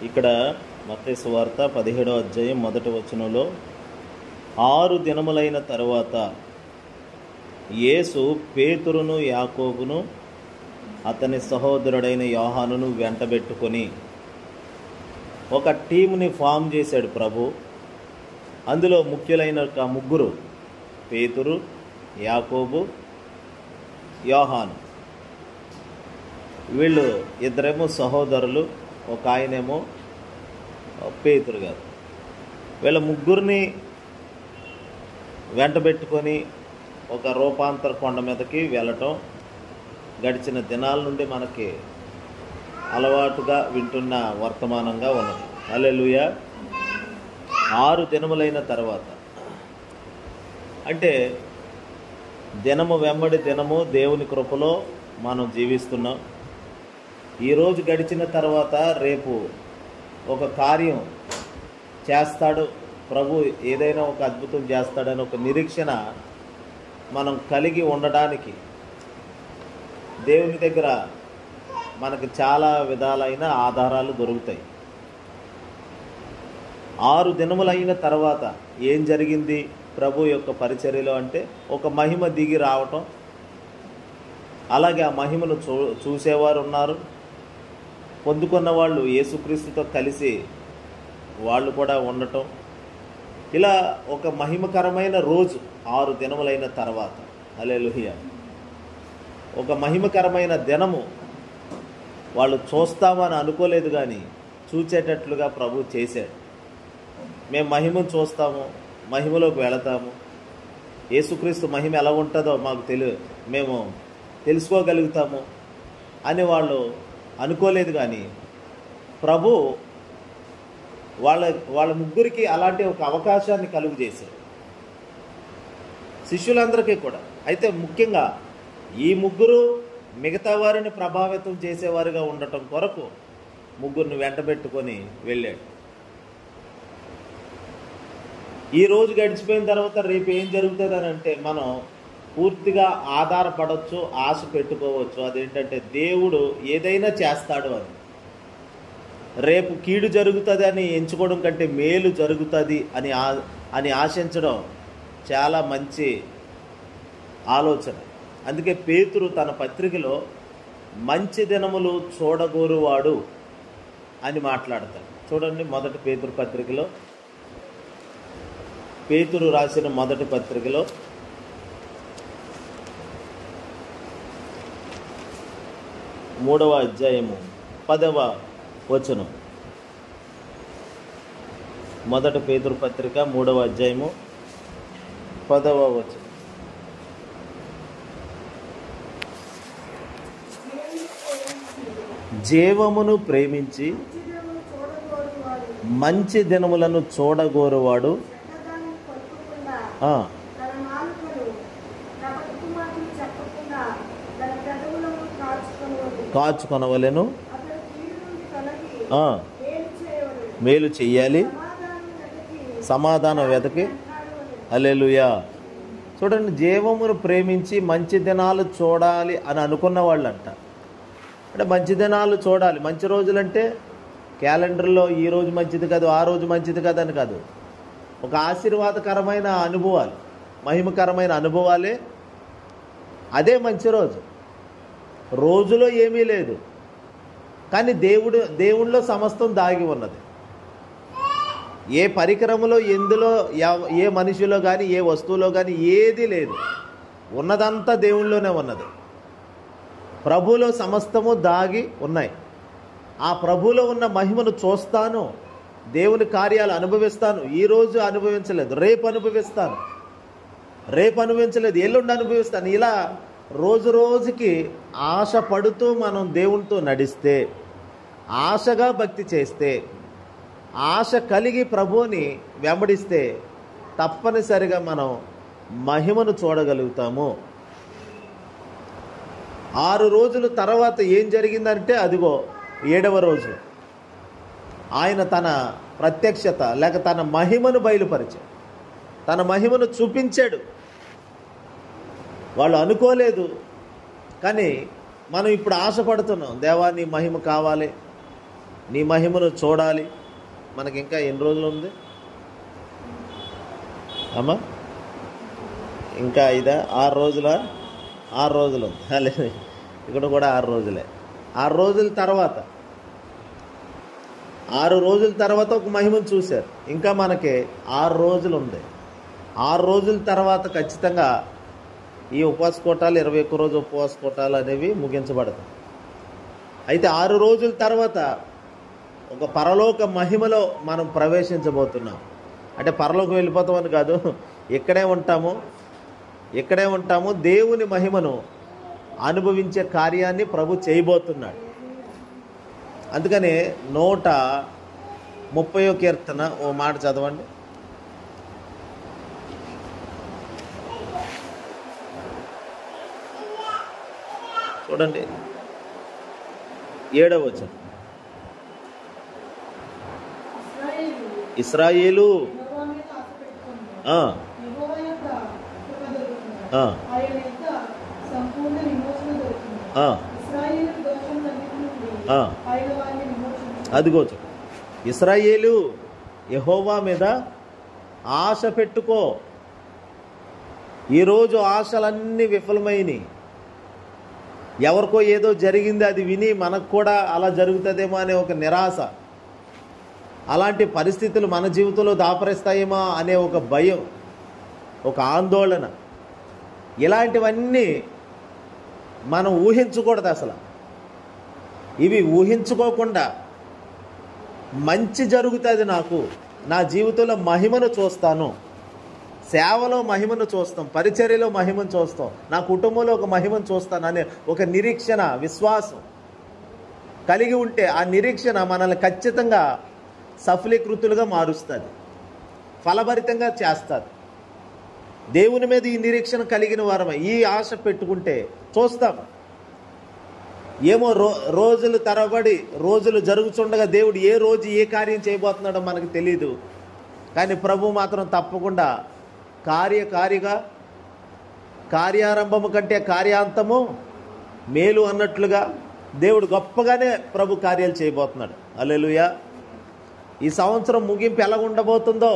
ఇక్కడ మత్తయి సువార్త 17వ అధ్యాయం మొదటి వచనంలో 6 దినములైన తరువాత యేసు పేతురును యాకోబును అతని సహోదరుడైన యోహానును వెంటబెట్టుకొని ఒక టీంని ఫామ్ చేశాడు ప్రభు. అందులో ముఖ్యులైన ముగ్గురు, పేతురు, యాకోబు, యోహాను. వీళ్ళు ఇద్దరేమో సహోదరులు, ఒక ఆయనేమో పేతురు గారు. వీళ్ళ ముగ్గురిని వెంటబెట్టుకొని ఒక రూపాంతర కొండ మీదకి వెళ్ళటం గడిచిన దినాల నుండి మనకి అలవాటుగా వింటున్న వర్తమానంగా ఉన్నది. హల్లెలూయా. 6 దినములైన తర్వాత అంటే దినము వెంబడి దినము దేవుని కృపలో మనం జీవిస్తున్నాం. ఈరోజు గడిచిన తర్వాత రేపు ఒక కార్యం చేస్తాడు ప్రభు, ఏదైనా ఒక అద్భుతం చేస్తాడని ఒక నిరీక్షణ మనం కలిగి ఉండడానికి దేవుని దగ్గర మనకు చాలా విధాలైన ఆధారాలు దొరుకుతాయి. 6 దినములైన తర్వాత ఏం జరిగింది ప్రభు యొక్క పరిచర్యలో అంటే ఒక మహిమ దిగి రావటం, అలాగే ఆ మహిమను చూసేవారు ఉన్నారు, పొందుకున్న వాళ్ళు యేసుక్రీస్తుతో కలిసి వాళ్ళు కూడా ఉండటం. ఇలా ఒక మహిమకరమైన రోజు 6 దినములైన తర్వాత. హల్లెలూయా. ఒక మహిమకరమైన దినము. వాళ్ళు చూస్తామని అనుకోలేదు, కానీ చూచేటట్లుగా ప్రభు చేశాడు. మేము మహిమను చూస్తాము, మహిమలోకి వెళతాము, యేసుక్రీస్తు మహిమ ఎలా ఉంటుందో మేము తెలుసుకోగలుగుతాము అని వాళ్ళు అనుకోలేదు. కానీ ప్రభు వాళ్ళ ముగ్గురికి అలాంటి ఒక అవకాశాన్ని కలుగు చేశారు, శిష్యులందరికీ కూడా. అయితే ముఖ్యంగా ఈ ముగ్గురు మిగతా వారిని ప్రభావితం చేసేవారుగా ఉండటం కొరకు ముగ్గురిని వెంటబెట్టుకొని వెళ్ళాడు. ఈ రోజు గడిచిపోయిన తర్వాత రేపు ఏం జరుగుతుంది అని అంటే మనం పూర్తిగా ఆధారపడవచ్చు, ఆశ పెట్టుకోవచ్చు. అదేంటంటే దేవుడు ఏదైనా చేస్తాడు అని. రేపు కీడు జరుగుతుంది అని ఎంచుకోవడం కంటే మేలు జరుగుతుంది అని ఆశించడం చాలా మంచి ఆలోచన. అందుకే పేతురు తన పత్రికలో మంచి దినములు చూడగోరువాడు అని మాట్లాడతాడు. చూడండి, మొదటి పేతురు పత్రికలో, పేతురు రాసిన మొదటి పత్రికలో 3వ అధ్యాయము 10వ వచనం. మొదటి పేతురు పత్రిక 3వ అధ్యాయము 10వ వచనం. జీవమును ప్రేమించి మంచి దినములను చూడగోరువాడు కాచుకొనవలెను, మేలు చెయ్యాలి, సమాధానం వెతకి. హల్లెలూయా. చూడండి, జీవమును ప్రేమించి మంచి దినాలు చూడాలి అని అనుకున్న వాళ్ళంట. అంటే మంచి దినాలు చూడాలి. మంచి రోజులంటే క్యాలెండర్లో ఈ రోజు మంచిది కాదు, ఆ రోజు మంచిది కాదు అని కాదు. ఒక ఆశీర్వాదకరమైన అనుభవాలు, మహిమకరమైన అనుభవాలే అదే మంచి రోజు. రోజులో ఏమీ లేదు, కానీ దేవుడిలో సమస్తం దాగి ఉన్నది. ఏ పరికరములో, ఎందులో, ఏ మనిషిలో కానీ, ఏ వస్తువులో కానీ ఏది లేదు. ఉన్నదంతా దేవుళ్ళలోనే ఉన్నది. ప్రభువులో సమస్తము దాగి ఉన్నాయి. ఆ ప్రభువులో ఉన్న మహిమను చూస్తాను, దేవుని కార్యాలు అనుభవిస్తాను. ఈరోజు అనుభవించలేదు, రేపు అనుభవిస్తాను, ఎల్లుండి అనుభవిస్తాను. ఇలా రోజు రోజుకి ఆశ పడుతూ మనం దేవునితో నడిస్తే, ఆశగా భక్తి చేస్తే, ఆశ కలిగి ప్రభువుని వెంబడిస్తే తప్పనిసరిగా మనం మహిమను చూడగలుగుతాము. 6 రోజుల తర్వాత ఏం జరిగిందంటే అదిగో 7వ రోజు ఆయన తన ప్రత్యక్షత లేక తన మహిమను బయలుపరిచాడు, తన మహిమను చూపించాడు. వాళ్ళు అనుకోలేదు, కానీ మనం ఇప్పుడు ఆశపడుతున్నాం, దేవా నీ మహిమ కావాలి, నీ మహిమను చూడాలి. మనకి ఇంకా ఎన్ని రోజులు ఉంది అమ్మా? ఇంకా 6 రోజుల 6 రోజులు ఉంది. ఇక్కడ కూడా 6 రోజులే. 6 రోజుల తర్వాత 6 రోజుల తర్వాత ఒక మహిమను చూశారు. ఇంకా మనకి 6 రోజులు ఉంది. 6 రోజుల తర్వాత ఖచ్చితంగా ఈ ఉపవాస కోటాలు 21 రోజు ఉపవాస కోటాలు అనేవి ముగించబడతాయి. అయితే 6 రోజుల తర్వాత ఒక పరలోక మహిమలో మనం ప్రవేశించబోతున్నాం. అంటే పరలోకం వెళ్ళిపోతామని కాదు, ఇక్కడే ఉంటాము. దేవుని మహిమను అనుభవించే కార్యాన్ని ప్రభు చేయబోతున్నాడు. అందుకని 130వ కీర్తన ఓ మాట చదవండి. చూడండి 7వ వచనం. ఇశ్రాయేలు అదిగో ఇశ్రాయేలు యెహోవా మీద ఆశ పెట్టుకో. ఈరోజు ఆశలన్నీ విఫలమైనవి. ఎవరికో ఏదో జరిగింది, అది విని మనకు కూడా అలా జరుగుతుందేమో అనే ఒక నిరాశ, అలాంటి పరిస్థితులు మన జీవితంలో దాపరిస్తాయేమో అనే ఒక భయం, ఒక ఆందోళన, ఇలాంటివన్నీ మనం ఊహించకూడదు. అసలు ఇవి ఊహించుకోకుండా మంచి జరుగుతుంది, నాకు నా జీవితంలో మహిమను చూస్తాను, సేవలో మహిమను చూస్తాం, పరిచర్యలో మహిమను చూస్తాం, నా కుటుంబంలో ఒక మహిమను చూస్తాను అనే ఒక నిరీక్షణ, విశ్వాసం కలిగి ఉంటే ఆ నిరీక్షణ మనల్ని ఖచ్చితంగా సఫలీకృతులుగా మారుస్తుంది, ఫలభరితంగా చేస్తుంది. దేవుని మీద ఈ నిరీక్షణ కలిగిన వారమే ఈ ఆశ పెట్టుకుంటే చూస్తాం. ఏమో రోజులు తరబడి రోజులు జరుగుతుండగా దేవుడు ఏ రోజు ఏ కార్యం చేయబోతున్నాడో మనకు తెలియదు. కానీ ప్రభు మాత్రం తప్పకుండా కార్యారంభము కంటే కార్యాంతము మేలు అన్నట్లుగా దేవుడు గొప్పగానే ప్రభు కార్యాలు చేయబోతున్నాడు. హల్లెలూయా. ఈ సంవత్సరం ముగింపు ఎలా ఉండబోతుందో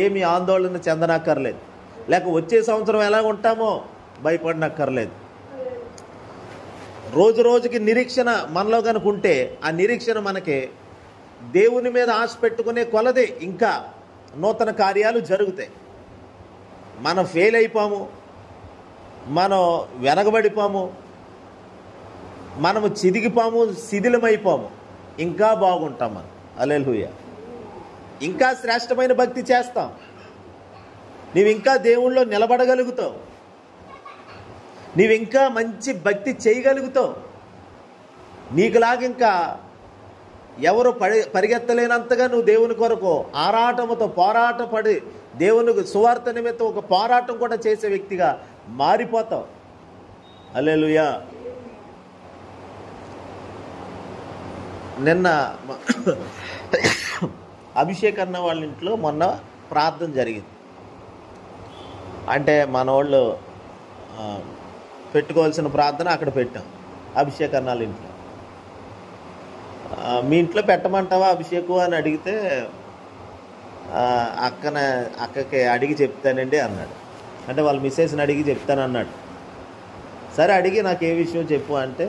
ఏమి ఆందోళన చెందనక్కర్లేదు, లేక వచ్చే సంవత్సరం ఎలా ఉంటామో భయపడనక్కర్లేదు. రోజు రోజుకి నిరీక్షణ మనలో కనుక ఉంటే ఆ నిరీక్షణ మనకి దేవుని మీద ఆశ పెట్టుకునే కొలది ఇంకా నూతన కార్యాలు జరుగుతాయి. మనం ఫెయిల్ అయిపోము, మనం వెనకబడిపోము, మనము చిదిగిపోము, శిథిలమైపోము, ఇంకా బాగుంటాం మనం. హల్లెలూయా. ఇంకా శ్రేష్టమైన భక్తి చేస్తాం, నీవు ఇంకా దేవుళ్ళో నిలబడగలుగుతావు, నీవు ఇంకా మంచి భక్తి చేయగలుగుతావు. నీకులాగా ఇంకా ఎవరు పరిగెత్తలేనంతగా నువ్వు దేవుని కొరకు ఆరాటముతో పోరాటపడి దేవునికి సువార్త నిమిత్తం ఒక పోరాటం కూడా చేసే వ్యక్తిగా మారిపోతావు. హల్లెలూయా. నిన్న అభిషేక్ అన్న వాళ్ళ ఇంట్లో మొన్న ప్రార్థన జరిగింది. అంటే మన వాళ్ళు పెట్టుకోవాల్సిన ప్రార్థన అక్కడ పెట్టాం అభిషేక్ అన్నాళ్ళ ఇంట్లో. మీ ఇంట్లో పెట్టమంటావా అభిషేకు అని అడిగితే అక్కకి అడిగి చెప్తానండి అన్నాడు. అంటే వాళ్ళ మిస్సెస్ని అడిగి చెప్తానన్నాడు. సరే అడిగి నాకు ఏ విషయం చెప్పు అంటే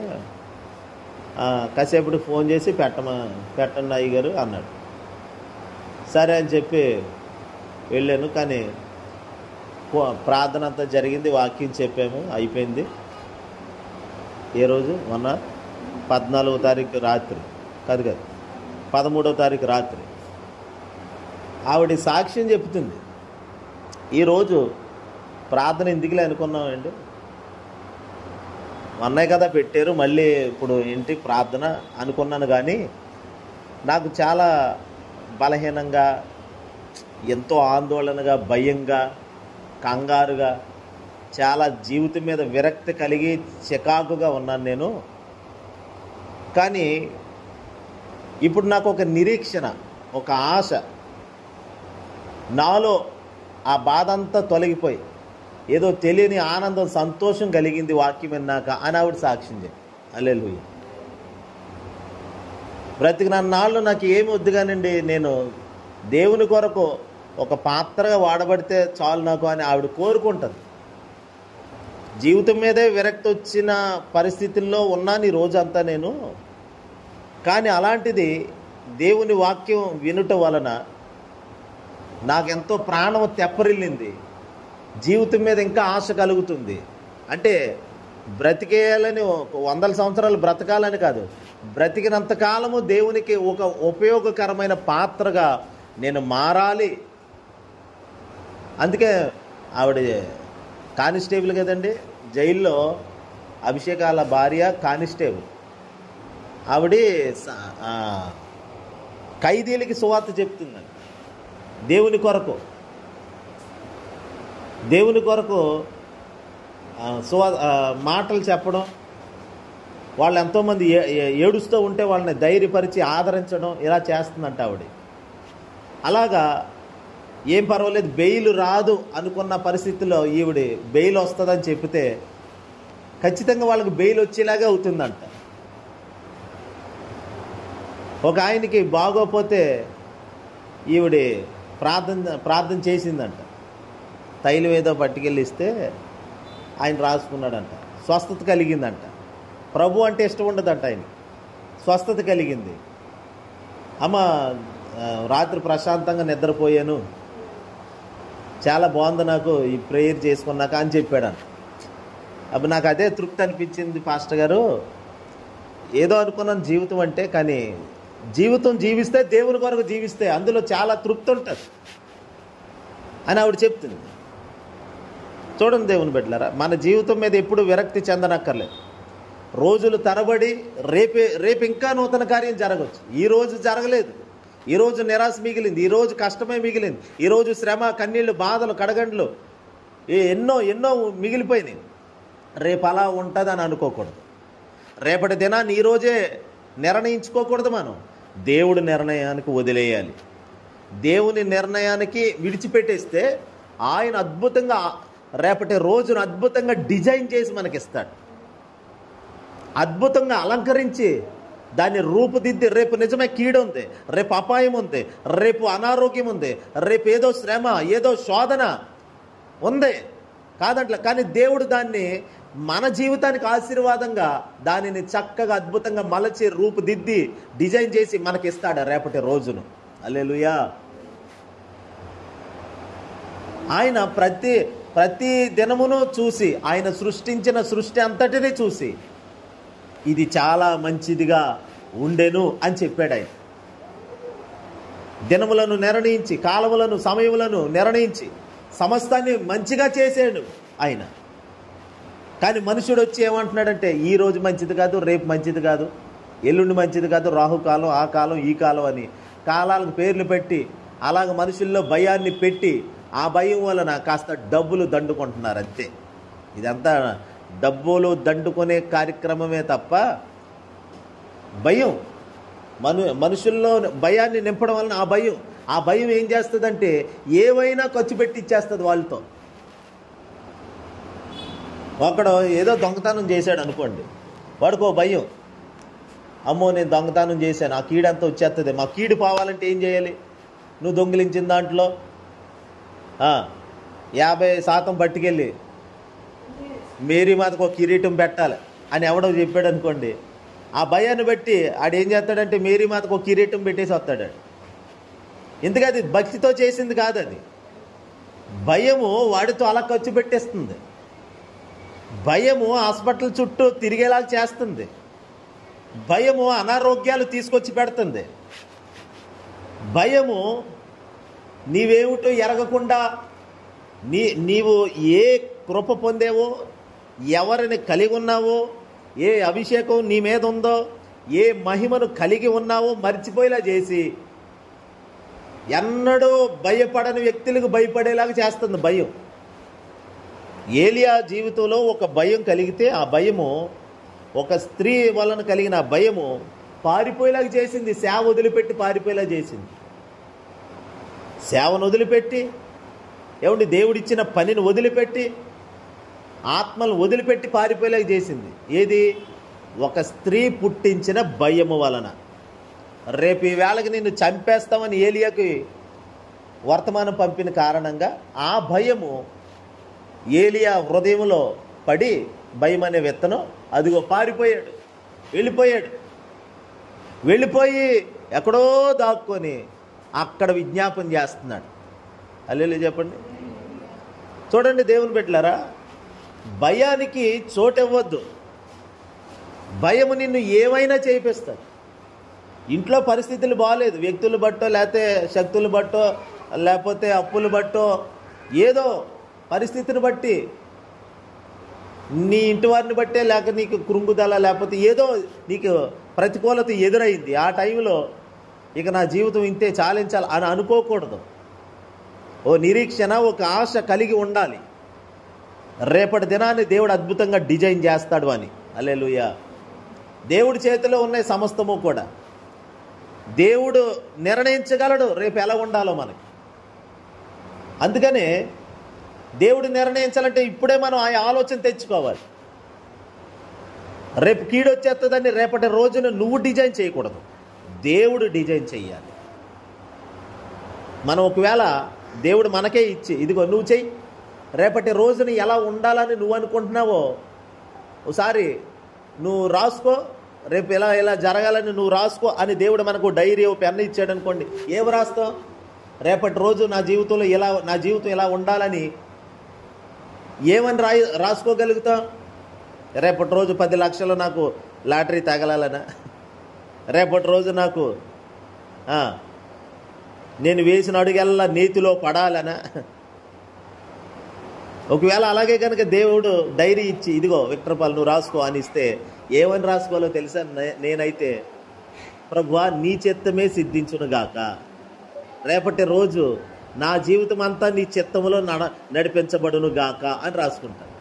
కాసేపటికి ఫోన్ చేసి పెట్టండి అయ్యగారు అన్నాడు. సరే అని చెప్పి వెళ్ళాను. కానీ ప్రార్థన అంతా జరిగింది, వాక్యం చెప్పాము, అయిపోయింది. ఏ రోజు మొన్న 14వ తారీఖు రాత్రి కాదు 13వ తారీఖు రాత్రి ఆవిడ సాక్ష్యం చెప్తుంది. ఈరోజు ప్రార్థన ఎందుకులే అనుకున్నామండి, మొన్నే కదా పెట్టారు, మళ్ళీ ఇప్పుడు ఏంటి ప్రార్థన అనుకున్నాను. కానీ నాకు చాలా బలహీనంగా, ఎంతో ఆందోళనగా, భయంగా, కంగారుగా, చాలా జీవితం మీద విరక్తి కలిగి చికాకుగా ఉన్నాను నేను. కానీ ఇప్పుడు నాకు ఒక నిరీక్షణ, ఒక ఆశ, నాలో ఆ బాధ అంతా తొలగిపోయి ఏదో తెలియని ఆనందం, సంతోషం కలిగింది వాక్యం విన్నాక అని ఆవిడ సాక్ష్యం చెప్పి. హల్లెలూయా. బ్రతికినన్నాళ్ళు నాకు ఏమి వద్దు కానండి, నేను దేవుని కొరకు ఒక పాత్రగా వాడబడితే చాలు నాకు అని ఆవిడ కోరుకుంటుంది. జీవితం మీదే విరక్తి వచ్చిన పరిస్థితుల్లో ఉన్నాను ఈ రోజంతా నేను. కానీ అలాంటిది దేవుని వాక్యం వినుట వలన నాకెంతో ప్రాణం తెప్పరిల్లింది. జీవితం మీద ఇంకా ఆశ కలుగుతుంది. అంటే బ్రతికేయాలని, 100 సంవత్సరాలు బ్రతకాలని కాదు, బ్రతికినంతకాలము దేవునికి ఒక ఉపయోగకరమైన పాత్రగా నేను మారాలి. అందుకే ఆవిడ కానిస్టేబుల్ కదండి, జైల్లో అభిషేకాల భార్య కానిస్టేబుల్. ఆవిడ ఖైదీలకి సువార్త చెప్తుందండి. దేవుని కొరకు మాటలు చెప్పడం, వాళ్ళు ఎంతోమంది ఏడుస్తూ ఉంటే వాళ్ళని ధైర్యపరిచి ఆదరించడం, ఇలా చేస్తుందంట ఆవిడ. అలాగా ఏం పర్వాలేదు, బెయిల్ రాదు అనుకున్న పరిస్థితుల్లో ఈవిడ బెయిల్ వస్తుందని చెప్తే ఖచ్చితంగా వాళ్ళకి బెయిల్ వచ్చేలాగా అవుతుందంట. ఒక ఆయనకి బాగోపోతే ఈవిడ ప్రార్థన చేసిందంట. తైలం ఏదో పట్టుకెళ్ళి ఇస్తే ఆయన రాసుకున్నాడంట. స్వస్థత కలిగిందంట. ప్రభు అంటే ఇష్టం ఉండదంట ఆయన. స్వస్థత కలిగింది. అమ్మ రాత్రి ప్రశాంతంగా నిద్రపోయాను, చాలా బాగుంది నాకు ఈ ప్రేయర్ చేసుకున్నాక అని చెప్పాడంట. అప్పుడు నాకు అదే తృప్తి అనిపించింది పాస్టర్ గారు. ఏదో అనుకున్నాను జీవితం అంటే, కానీ జీవితం జీవిస్తే, దేవుని కొరకు జీవిస్తే అందులో చాలా తృప్తి ఉంటుంది అని ఆవిడ చెప్తుంది. చూడండి దేవుని బిడ్డలారా, మన జీవితం మీద ఎప్పుడు విరక్తి చెందనక్కర్లేదు. రోజులు తరబడి రేపు ఇంకా నూతన కార్యం జరగవచ్చు. ఈరోజు జరగలేదు, ఈరోజు నిరాశ మిగిలింది, ఈరోజు కష్టమే మిగిలింది, ఈరోజు శ్రమ, కన్నీళ్ళు, బాధలు, కడగండ్లు ఎన్నో మిగిలిపోయినాయి. రేపు అలా ఉంటుందని అనుకోకూడదు. రేపటి దినాన్ని ఈరోజే నిర్ణయించుకోకూడదు. మనం దేవుడి నిర్ణయానికి వదిలేయాలి. దేవుని నిర్ణయానికి విడిచిపెట్టేస్తే ఆయన అద్భుతంగా రేపటి రోజును అద్భుతంగా డిజైన్ చేసి మనకిస్తాడు. అద్భుతంగా అలంకరించి దాన్ని రూపుదిద్ది, రేపు నిజమే కీడు ఉంది, రేపు అపాయం ఉంది, రేపు అనారోగ్యం ఉంది, రేపు ఏదో శ్రమ, ఏదో శోధన ఉంది కాదంట్లా. కానీ దేవుడు దాన్ని మన జీవితానికి ఆశీర్వాదంగా దానిని చక్కగా అద్భుతంగా మలచి రూపుదిద్ది డిజైన్ చేసి మనకిస్తాడు రేపటి రోజును. హల్లెలూయా. ఆయన ప్రతి దినమును చూసి, ఆయన సృష్టించిన సృష్టి అంతటినీ చూసి ఇది చాలా మంచిదిగా ఉండెను అని చెప్పాడు. ఆయన దినములను నిర్ణయించి, కాలములను, సమయములను నిర్ణయించి సమస్తాన్ని మంచిగా చేసాడు ఆయన. కానీ మనుషుడు వచ్చి ఏమంటున్నాడంటే, ఈ రోజు మంచిది కాదు, రేపు మంచిది కాదు, ఎల్లుండి మంచిది కాదు, రాహుకాలం, ఆ కాలం, ఈ కాలం అని కాలాలకు పేర్లు పెట్టి అలాగ మనుషుల్లో భయాన్ని పెట్టి ఆ భయం వలన కాస్త డబ్బులు దండుకుంటున్నారు అంతే. ఇదంతా డబ్బులు దండుకునే కార్యక్రమమే తప్ప భయం మనుషుల్లో భయాన్ని నింపడం వలన ఆ భయం ఏం చేస్తుందంటే ఏవైనా ఖర్చు పెట్టి ఇచ్చేస్తుంది వాళ్ళతో. ఒకడు ఏదో దొంగతనం చేశాడు అనుకోండి, వాడికో భయం, అమ్మో నేను దొంగతనం చేశాను, ఆ కీడంతా వచ్చేస్తుంది. మా కీడు పోవాలంటే ఏం చేయాలి? నువ్వు దొంగిలించిన దాంట్లో 50% పట్టుకెళ్ళి మేరీ మాతకు ఒక కిరీటం పెట్టాలి అని ఎవడో చెప్పాడు అనుకోండి, ఆ భయాన్ని బట్టి ఆడేం చేస్తాడంటే మేరీ మాతకు ఒక కిరీటం పెట్టేసి వస్తాడు. ఎందుకంటే అది భక్తితో చేసింది కాదు, అది భయము వాడితో అలా ఖర్చు పెట్టేస్తుంది. భయము హాస్పిటల్ చుట్టూ తిరిగేలా చేస్తుంది. భయము అనారోగ్యాలు తీసుకొచ్చి పెడుతుంది. భయము నీవేమిటో ఎరగకుండా నీవు ఏ కృప పొందేవో, ఎవరిని కలిగి ఉన్నావో, ఏ అభిషేకం నీ మీద ఉందో, ఏ మహిమను కలిగి ఉన్నావో మర్చిపోయేలా చేసి ఎన్నడూ భయపడని వ్యక్తులకు భయపడేలాగా చేస్తుంది భయం. ఏలియా జీవితంలో ఒక భయం కలిగితే ఆ భయము, ఒక స్త్రీ వలన కలిగిన భయము పారిపోయేలాగా చేసింది. సేవ వదిలిపెట్టి పారిపోయేలా చేసింది. సేవను వదిలిపెట్టి, ఏమండి దేవుడిచ్చిన పనిని వదిలిపెట్టి, ఆత్మను వదిలిపెట్టి పారిపోయేలాగా చేసింది. ఏది? ఒక స్త్రీ పుట్టించిన భయము వలన. రేపు ఈ వేళకి నిన్ను చంపేస్తామని ఏలియాకి వర్తమానం పంపిన కారణంగా ఆ భయము ఏలియా హృదయంలో పడి భయం అనే విత్తనం అదిగో పారిపోయాడు, వెళ్ళిపోయి ఎక్కడో దాక్కొని అక్కడ విజ్ఞాపన చేస్తున్నాడు. హల్లెలూయా చెప్పండి. చూడండి దేవుని బిడ్డలారా, భయానికి చోటు ఇవ్వద్దు. భయము నిన్ను ఏమైనా చేయిస్తుంది. ఇంట్లో పరిస్థితులు బాగాలేదు, వ్యక్తులు బట్టో లేకపోతే శక్తులు బట్టో లేకపోతే అప్పులు బట్టో ఏదో పరిస్థితిని బట్టి నీ ఇంటి వారిని బట్టే లేక నీకు కృంగుదల లేకపోతే ఏదో నీకు ప్రతికూలత ఎదురైంది. ఆ టైంలో ఇక నా జీవితం ఇంతే చాలించాలి అని అనుకోకూడదు. ఓ నిరీక్షణ, ఒక ఆశ కలిగి ఉండాలి. రేపటి దినాన్ని దేవుడు అద్భుతంగా డిజైన్ చేస్తాడు అని. హల్లెలూయా. దేవుడి చేతిలో ఉన్నాయి సమస్తము కూడా. దేవుడు నిర్ణయించగలడు రేపు ఎలా ఉండాలో మనకి. అందుకనే దేవుడు నిర్ణయించాలంటే ఇప్పుడే మనం ఆ ఆలోచన తెచ్చుకోవాలి. రేపు కీడొచ్చేస్తుందని రేపటి రోజున నువ్వు డిజైన్ చేయకూడదు, దేవుడు డిజైన్ చెయ్యాలి. మనం ఒకవేళ దేవుడు మనకే ఇచ్చి ఇదిగో నువ్వు చెయ్యి, రేపటి రోజుని ఎలా ఉండాలని నువ్వు అనుకుంటున్నావో ఒకసారి నువ్వు రాసుకో, రేపు ఎలా జరగాలని నువ్వు రాసుకో అని దేవుడు మనకు డైరీ పెన్ను ఇచ్చాడు అనుకోండి. ఏమి రాస్తావు? రేపటి రోజు నా జీవితం ఇలా ఉండాలని ఏమని రాసుకోగలుగుతాం? రేపటి రోజు 10 లక్షలు నాకు లాటరీ తగలాలనా? రేపటి రోజు నాకు నేను వేసిన అడుగెల్లా నీతిలో పడాలనా? ఒకవేళ అలాగే కనుక దేవుడు డైరీ ఇచ్చి ఇదిగో విక్టర్ పాల్ నువ్వు రాసుకో అని ఇస్తే ఏమని రాసుకోవాలో తెలుసా? నేనైతే ప్రభువా నీ చిత్తమే సిద్ధించును గాక, రేపటి రోజు నా జీవితం అంతా నీ చిత్తములో నడిపించబడును గాక అని రాసుకుంటాను.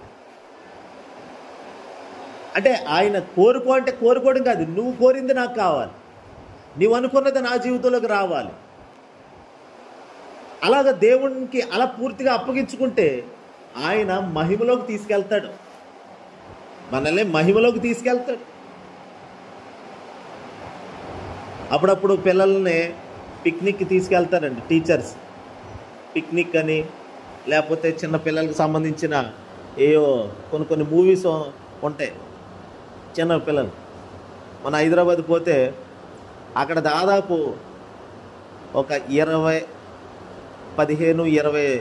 అంటే ఆయన కోరుకో అంటే కోరుకోవడం కాదు, నువ్వు కోరింది నాకు కావాలి, నువ్వు అనుకున్నది నా జీవితంలోకి రావాలి. అలాగ దేవునికి అలా పూర్తిగా అప్పగించుకుంటే ఆయన మహిమలోకి తీసుకెళ్తాడు, మనల్ని మహిమలోకి తీసుకెళ్తాడు. అప్పుడప్పుడు పిల్లల్ని పిక్నిక్కి తీసుకెళ్తారండి టీచర్స్. పిక్నిక్ అని లేకపోతే చిన్న పిల్లలకు సంబంధించిన కొన్ని మూవీస్ ఉంటాయి చిన్న పిల్లలు. మన హైదరాబాద్ పోతే అక్కడ దాదాపు ఒక 15-20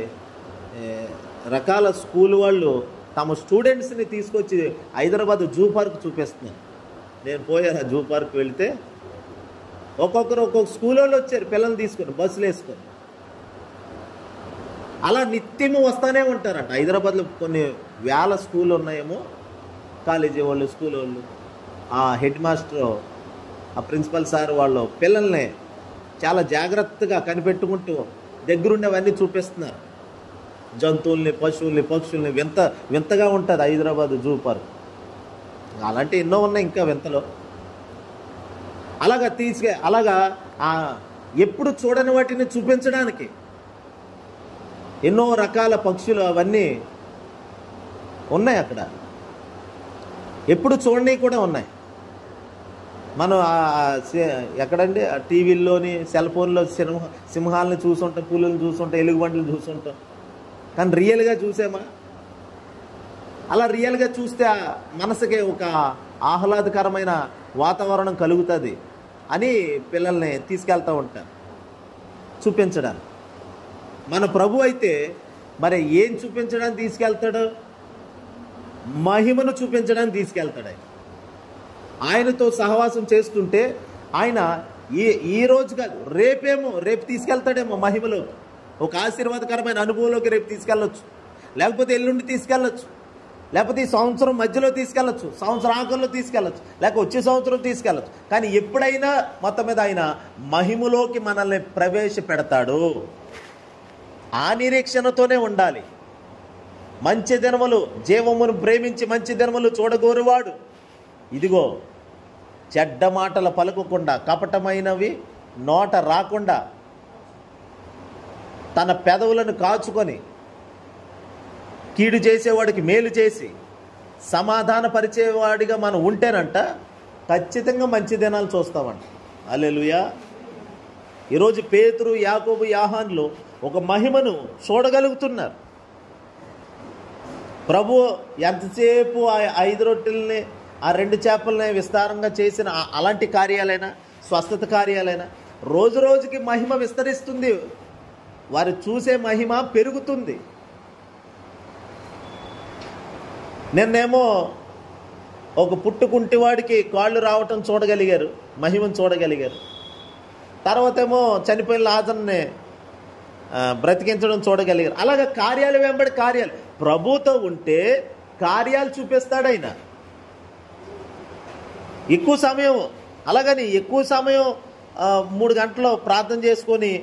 రకాల స్కూల్ వాళ్ళు తమ స్టూడెంట్స్ని తీసుకొచ్చి హైదరాబాద్ జూ పార్క్ చూపిస్తున్నారు. నేను పోయాను జూ పార్క్ వెళితే ఒక్కొక్క స్కూల్ వాళ్ళు వచ్చారు పిల్లల్ని తీసుకొని బస్సులు వేసుకొని. అలా నిత్యము వస్తూనే ఉంటారంట. హైదరాబాద్లో కొన్ని వేల స్కూల్ ఉన్నాయేమో, కాలేజీ వాళ్ళు స్కూల్ వాళ్ళు. ఆ హెడ్ మాస్టర్ ఆ ప్రిన్సిపల్ సార్ వాళ్ళు పిల్లల్ని చాలా జాగ్రత్తగా కనిపెట్టుకుంటూ దగ్గరుండేవన్నీ చూపిస్తున్నారు. జంతువుల్ని, పశువుల్ని, పక్షుల్ని. వింతగా ఉంటుంది హైదరాబాద్ జూ పార్క్. అలాంటి ఎన్నో ఉన్నాయి ఇంకా వింతలో. అలాగా ఎప్పుడు చూడని వాటిని చూపించడానికి ఎన్నో రకాల పక్షులు అవన్నీ ఉన్నాయి అక్కడ, ఎప్పుడు చూడని కూడా ఉన్నాయి. మనం ఎక్కడండి టీవీల్లోని సెల్ ఫోన్లో సింహాలను చూసుంటాం, పులులను చూసుంటాం, ఎలుగుబంట్లు చూసుంటాం, కానీ రియల్గా చూసామా? అలా రియల్గా చూస్తే మనసుకి ఒక ఆహ్లాదకరమైన వాతావరణం కలుగుతుంది అని పిల్లల్ని తీసుకెళ్తూ ఉంటారు చూపించడానికి. మన ప్రభు అయితే మరి ఏం చూపించడానికి తీసుకెళ్తాడు? మహిమను చూపించడానికి తీసుకెళ్తాడు. ఆయనతో సహవాసం చేస్తుంటే ఆయన ఈ రోజు కాదు రేపు తీసుకెళ్తాడేమో మహిమలో, ఒక ఆశీర్వాదకరమైన అనుభవంలోకి రేపు తీసుకెళ్ళొచ్చు, లేకపోతే ఎల్లుండి తీసుకెళ్ళొచ్చు, లేకపోతే ఈ సంవత్సరం మధ్యలో తీసుకెళ్ళచ్చు, సంవత్సరం ఆఖరిలో తీసుకెళ్ళచ్చు, లేకపోతే వచ్చే సంవత్సరం తీసుకెళ్ళచ్చు. కానీ ఎప్పుడైనా మొత్తం మీద ఆయన మహిమలోకి మనల్ని ప్రవేశపెడతాడు. ఆ నిరీక్షణతోనే ఉండాలి. మంచి దినములు, జీవమును ప్రేమించి మంచి దినములు చూడగోరువాడు ఇదిగో చెడ్డ మాటలు పలుకకుండా, కపటమైనవి నోట రాకుండా తన పెదవులను కాచుకొని కీడు చేసేవాడికి మేలు చేసి సమాధాన పరిచేవాడిగా మనం ఉంటేనంట ఖచ్చితంగా మంచి దినాలు చూస్తామంట. హల్లెలూయా. ఈరోజు పేతురు, యాకోబు, యోహానులు ఒక మహిమను చూడగలుగుతున్నారు. ప్రభు ఎంతసేపు ఆ 5 రొట్టెల్ని, ఆ 2 చేపల్ని విస్తారంగా చేసిన అలాంటి కార్యాలైనా, స్వస్థత కార్యాలైనా రోజు రోజుకి మహిమ విస్తరిస్తుంది. వారు చూసే మహిమ పెరుగుతుంది. నిన్నేమో ఒక పుట్టుకుంటివాడికి కాళ్ళు రావటం చూడగలిగారు, మహిమను చూడగలిగారు. తర్వాత ఏమో చనిపోయిన లాజర్ని బ్రతికించడం చూడగలిగారు. అలాగే కార్యాలు వెంబడి కార్యాలు. ప్రభుతో ఉంటే కార్యాలు చూపిస్తాడు ఆయన. ఎక్కువ సమయం, అలాగని ఎక్కువ సమయం 3 గంటలు ప్రార్థన చేసుకొని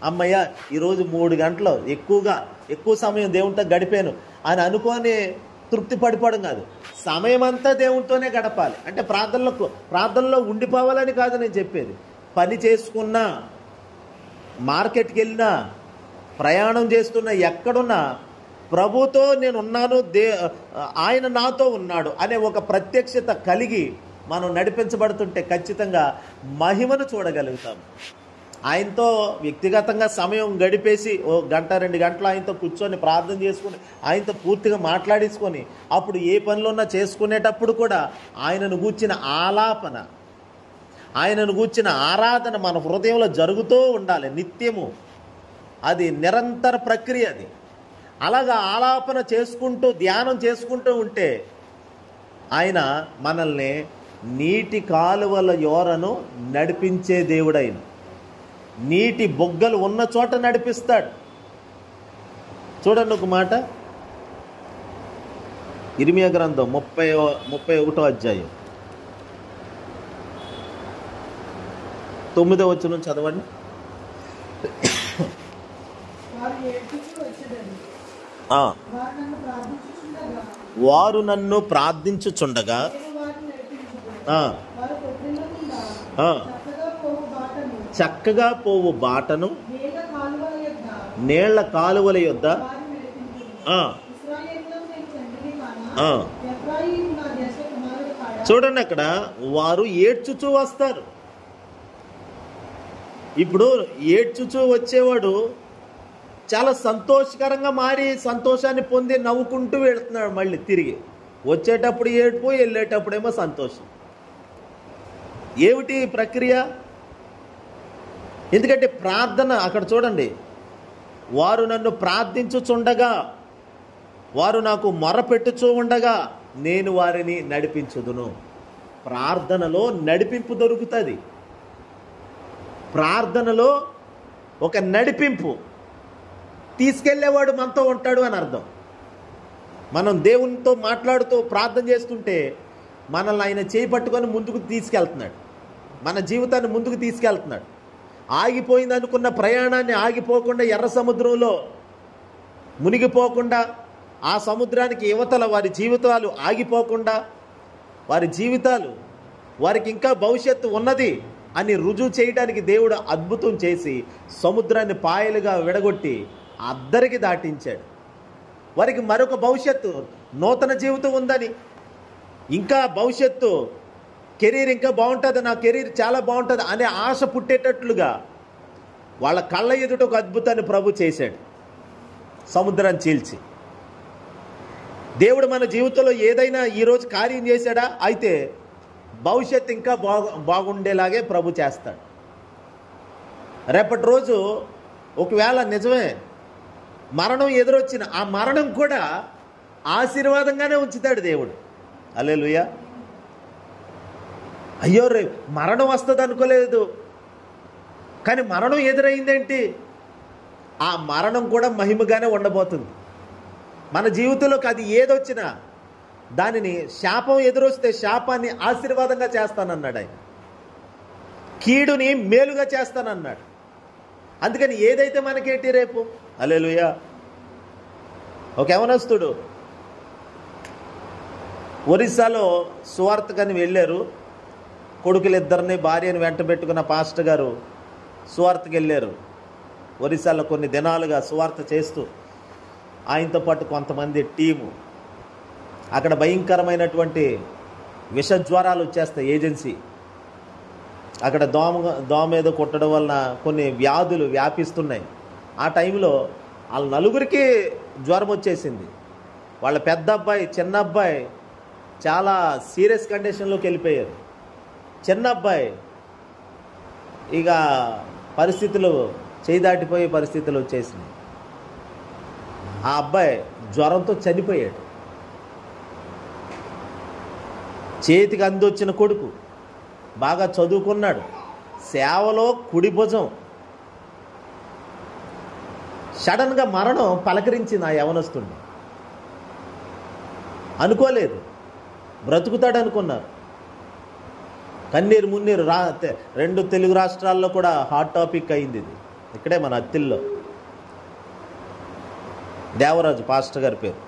అమ్మయ్య ఈరోజు 3 గంటలు ఎక్కువ సమయం దేవునితో గడిపాను అని అనుకొని తృప్తి పడిపోవడం కాదు. సమయం అంతా దేవునితోనే గడపాలి. అంటే ప్రార్థనలో ఉండిపోవాలని కాదు నేను చెప్పేది. పని చేసుకున్నా, మార్కెట్కి వెళ్ళినా, ప్రయాణం చేస్తున్నా, ఎక్కడున్నా ప్రభుతో నేను ఉన్నాను, ఆయన నాతో ఉన్నాడు అనే ఒక ప్రత్యక్షత కలిగి మనం నడిపించబడుతుంటే ఖచ్చితంగా మహిమను చూడగలుగుతాం. ఆయనతో వ్యక్తిగతంగా సమయం గడిపేసి 1 గంట 2 గంటలు ఆయనతో కూర్చొని ప్రార్థన చేసుకుని ఆయనతో పూర్తిగా మాట్లాడించుకొని అప్పుడు ఏ పనులున్నా చేసుకునేటప్పుడు కూడా ఆయనను గూర్చిన ఆలాపన, ఆయనను గూర్చిన ఆరాధన మన హృదయంలో జరుగుతూ ఉండాలి నిత్యము. అది నిరంతర ప్రక్రియ. అది అలాగా ఆలాపన చేసుకుంటూ ధ్యానం చేసుకుంటూ ఉంటే ఆయన మనల్ని నీటి కాలువల యోరను నడిపించే దేవుడైన, నీటి బొగ్గలు ఉన్న చోట నడిపిస్తాడు. చూడండి ఒక మాట, ఇర్మియా గ్రంథం 31వ అధ్యాయం 9వ వచనం చదవండి. వారు నన్ను ప్రార్థించుచుండగా చక్కగా పోవు బాటను నీళ్ల కాలువల యొద్ద చూడండి, అక్కడ వారు ఏడ్చుచూ వస్తారు. ఇప్పుడు ఏడ్చుచూ వచ్చేవాడు చాలా సంతోషకరంగా మారి సంతోషాన్ని పొంది నవ్వుకుంటూ వెళుతున్నాడు. మళ్ళీ తిరిగి వచ్చేటప్పుడు ఏడుపు, వెళ్ళేటప్పుడేమో సంతోషం. ఏమిటి ప్రక్రియ? ఎందుకంటే ప్రార్థన అక్కడ చూడండి, వారు నన్ను ప్రార్థించుచుండగా, వారు నాకు మొరపెట్టుచూ ఉండగా నేను వారిని నడిపించుదును. ప్రార్థనలో నడిపింపు దొరుకుతుంది. ప్రార్థనలో ఒక నడిపింపు, తీసుకెళ్ళేవాడు మనతో ఉంటాడు అని అర్థం. మనం దేవునితో మాట్లాడుతూ ప్రార్థన చేస్తుంటే మనల్ని ఆయన చేయి పట్టుకొని ముందుకు తీసుకెళ్తున్నాడు, మన జీవితాన్ని ముందుకు తీసుకెళ్తున్నాడు. ఆగిపోయింది అనుకున్న ప్రయాణాన్ని ఆగిపోకుండా, ఎర్ర సముద్రంలో మునిగిపోకుండా, ఆ సముద్రానికి యువతల వారి జీవితాలు ఆగిపోకుండా, వారికి ఇంకా భవిష్యత్తు ఉన్నది అని రుజువు చేయడానికి దేవుడు అద్భుతం చేసి సముద్రాన్ని పాయలుగా విడగొట్టి అద్దరికి దాటించాడు. వారికి మరొక భవిష్యత్తు, నూతన జీవితం ఉందని, ఇంకా భవిష్యత్తు, కెరీర్ ఇంకా బాగుంటుంది, నా కెరీర్ చాలా బాగుంటుంది అనే ఆశ పుట్టేటట్లుగా వాళ్ళ కళ్ళ ఎదుట ఒక అద్భుతాన్ని ప్రభు చేశాడు, సముద్రాన్ని చీల్చి. దేవుడు మన జీవితంలో ఏదైనా ఈరోజు కార్యం చేశాడా, అయితే భవిష్యత్తు ఇంకా బాగుండేలాగే ప్రభు చేస్తాడు. రేపటి రోజు ఒకవేళ నిజమే మరణం ఎదురొచ్చిన, ఆ మరణం కూడా ఆశీర్వాదంగానే ఉంచుతాడు దేవుడు. హల్లెలూయా. అయ్యో రేపు మరణం వస్తుంది అనుకోలేదు, కానీ మరణం ఎదురైందేంటి? ఆ మరణం కూడా మహిమగానే ఉండబోతుంది. మన జీవితంలోకి అది ఏదొచ్చినా దానిని, శాపం ఎదురొస్తే శాపాన్ని ఆశీర్వాదంగా చేస్తానన్నాడు ఆయన, కీడుని మేలుగా చేస్తానన్నాడు. అందుకని ఏదైతే మనకేంటి రేపు. హల్లెలూయా. ఒక యవనస్తుడు ఒరిస్సాలో సువార్తకని వెళ్ళారు. కొడుకులిద్దరిని భార్యను వెంట పెట్టుకున్న పాస్టర్ గారు సువార్తకి వెళ్ళారు. ఒరిస్సాలో కొన్ని దినాలుగా సువార్త చేస్తూ ఆయనతో పాటు కొంతమంది టీము. అక్కడ భయంకరమైనటువంటి విషజ్వరాలు వచ్చేస్తాయి. ఏజెన్సీ అక్కడ దోమ ఏదో కుట్టడం వలన కొన్ని వ్యాధులు వ్యాపిస్తున్నాయి. ఆ టైంలో వాళ్ళ నలుగురికి జ్వరం వచ్చేసింది. వాళ్ళ పెద్ద అబ్బాయి, చిన్న అబ్బాయి చాలా సీరియస్ కండిషన్లోకి వెళ్ళిపోయారు. చిన్న అబ్బాయి ఇక పరిస్థితులు చేయి దాటిపోయే పరిస్థితులు వచ్చేసినాయి. ఆ అబ్బాయి జ్వరంతో చనిపోయాడు. చేతికి అందొచ్చిన కొడుకు బాగా చదువుకున్నాడు, సేవలో కుడి భుజం, సడన్గా మరణం పలకరించింది ఆ యవనస్తుడిని. అనుకోలేదు, బ్రతుకుతాడు అనుకున్నారు. కన్నీరు మున్నీరు 2 తెలుగు రాష్ట్రాల్లో కూడా హాట్ టాపిక్ అయింది ఇది. ఇక్కడే మన అత్తిల్లో దేవరాజు పాస్టర్ గారి పేరు.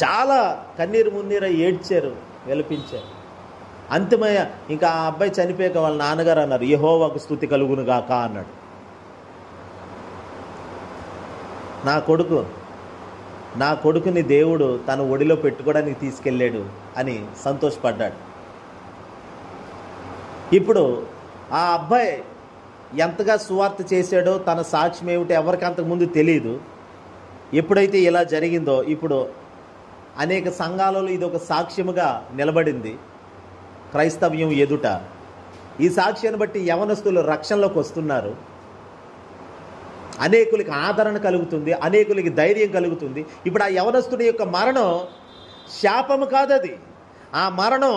చాలా కన్నీరు మున్నీరు ఏడ్చారు, విలపించారు. అంతిమయ్య ఇంకా ఆ అబ్బాయి చనిపోయాక వాళ్ళ నాన్నగారు అన్నారు, యెహోవాకు స్తుతి కలుగును గాక అన్నాడు. నా కొడుకుని దేవుడు తన ఒడిలో పెట్టుకోవడానికి తీసుకెళ్ళాడు అని సంతోషపడ్డాడు. ఇప్పుడు ఆ అబ్బాయి ఎంతగా సువార్త చేశాడో, తన సాక్ష్యం ఏమిటో ఎవరికి అంతకుముందు తెలియదు. ఎప్పుడైతే ఇలా జరిగిందో ఇప్పుడు అనేక సంఘాలలో ఇది ఒక సాక్ష్యముగా నిలబడింది క్రైస్తవ్యం ఎదుట. ఈ సాక్ష్యాన్ని బట్టి యవనస్తులు రక్షణలోకి వస్తున్నారు. అనేకులకి ఆదరణ కలుగుతుంది, అనేకులకి ధైర్యం కలుగుతుంది. ఇప్పుడు ఆ యవనస్తుడి యొక్క మరణం శాపము కాదది. ఆ మరణం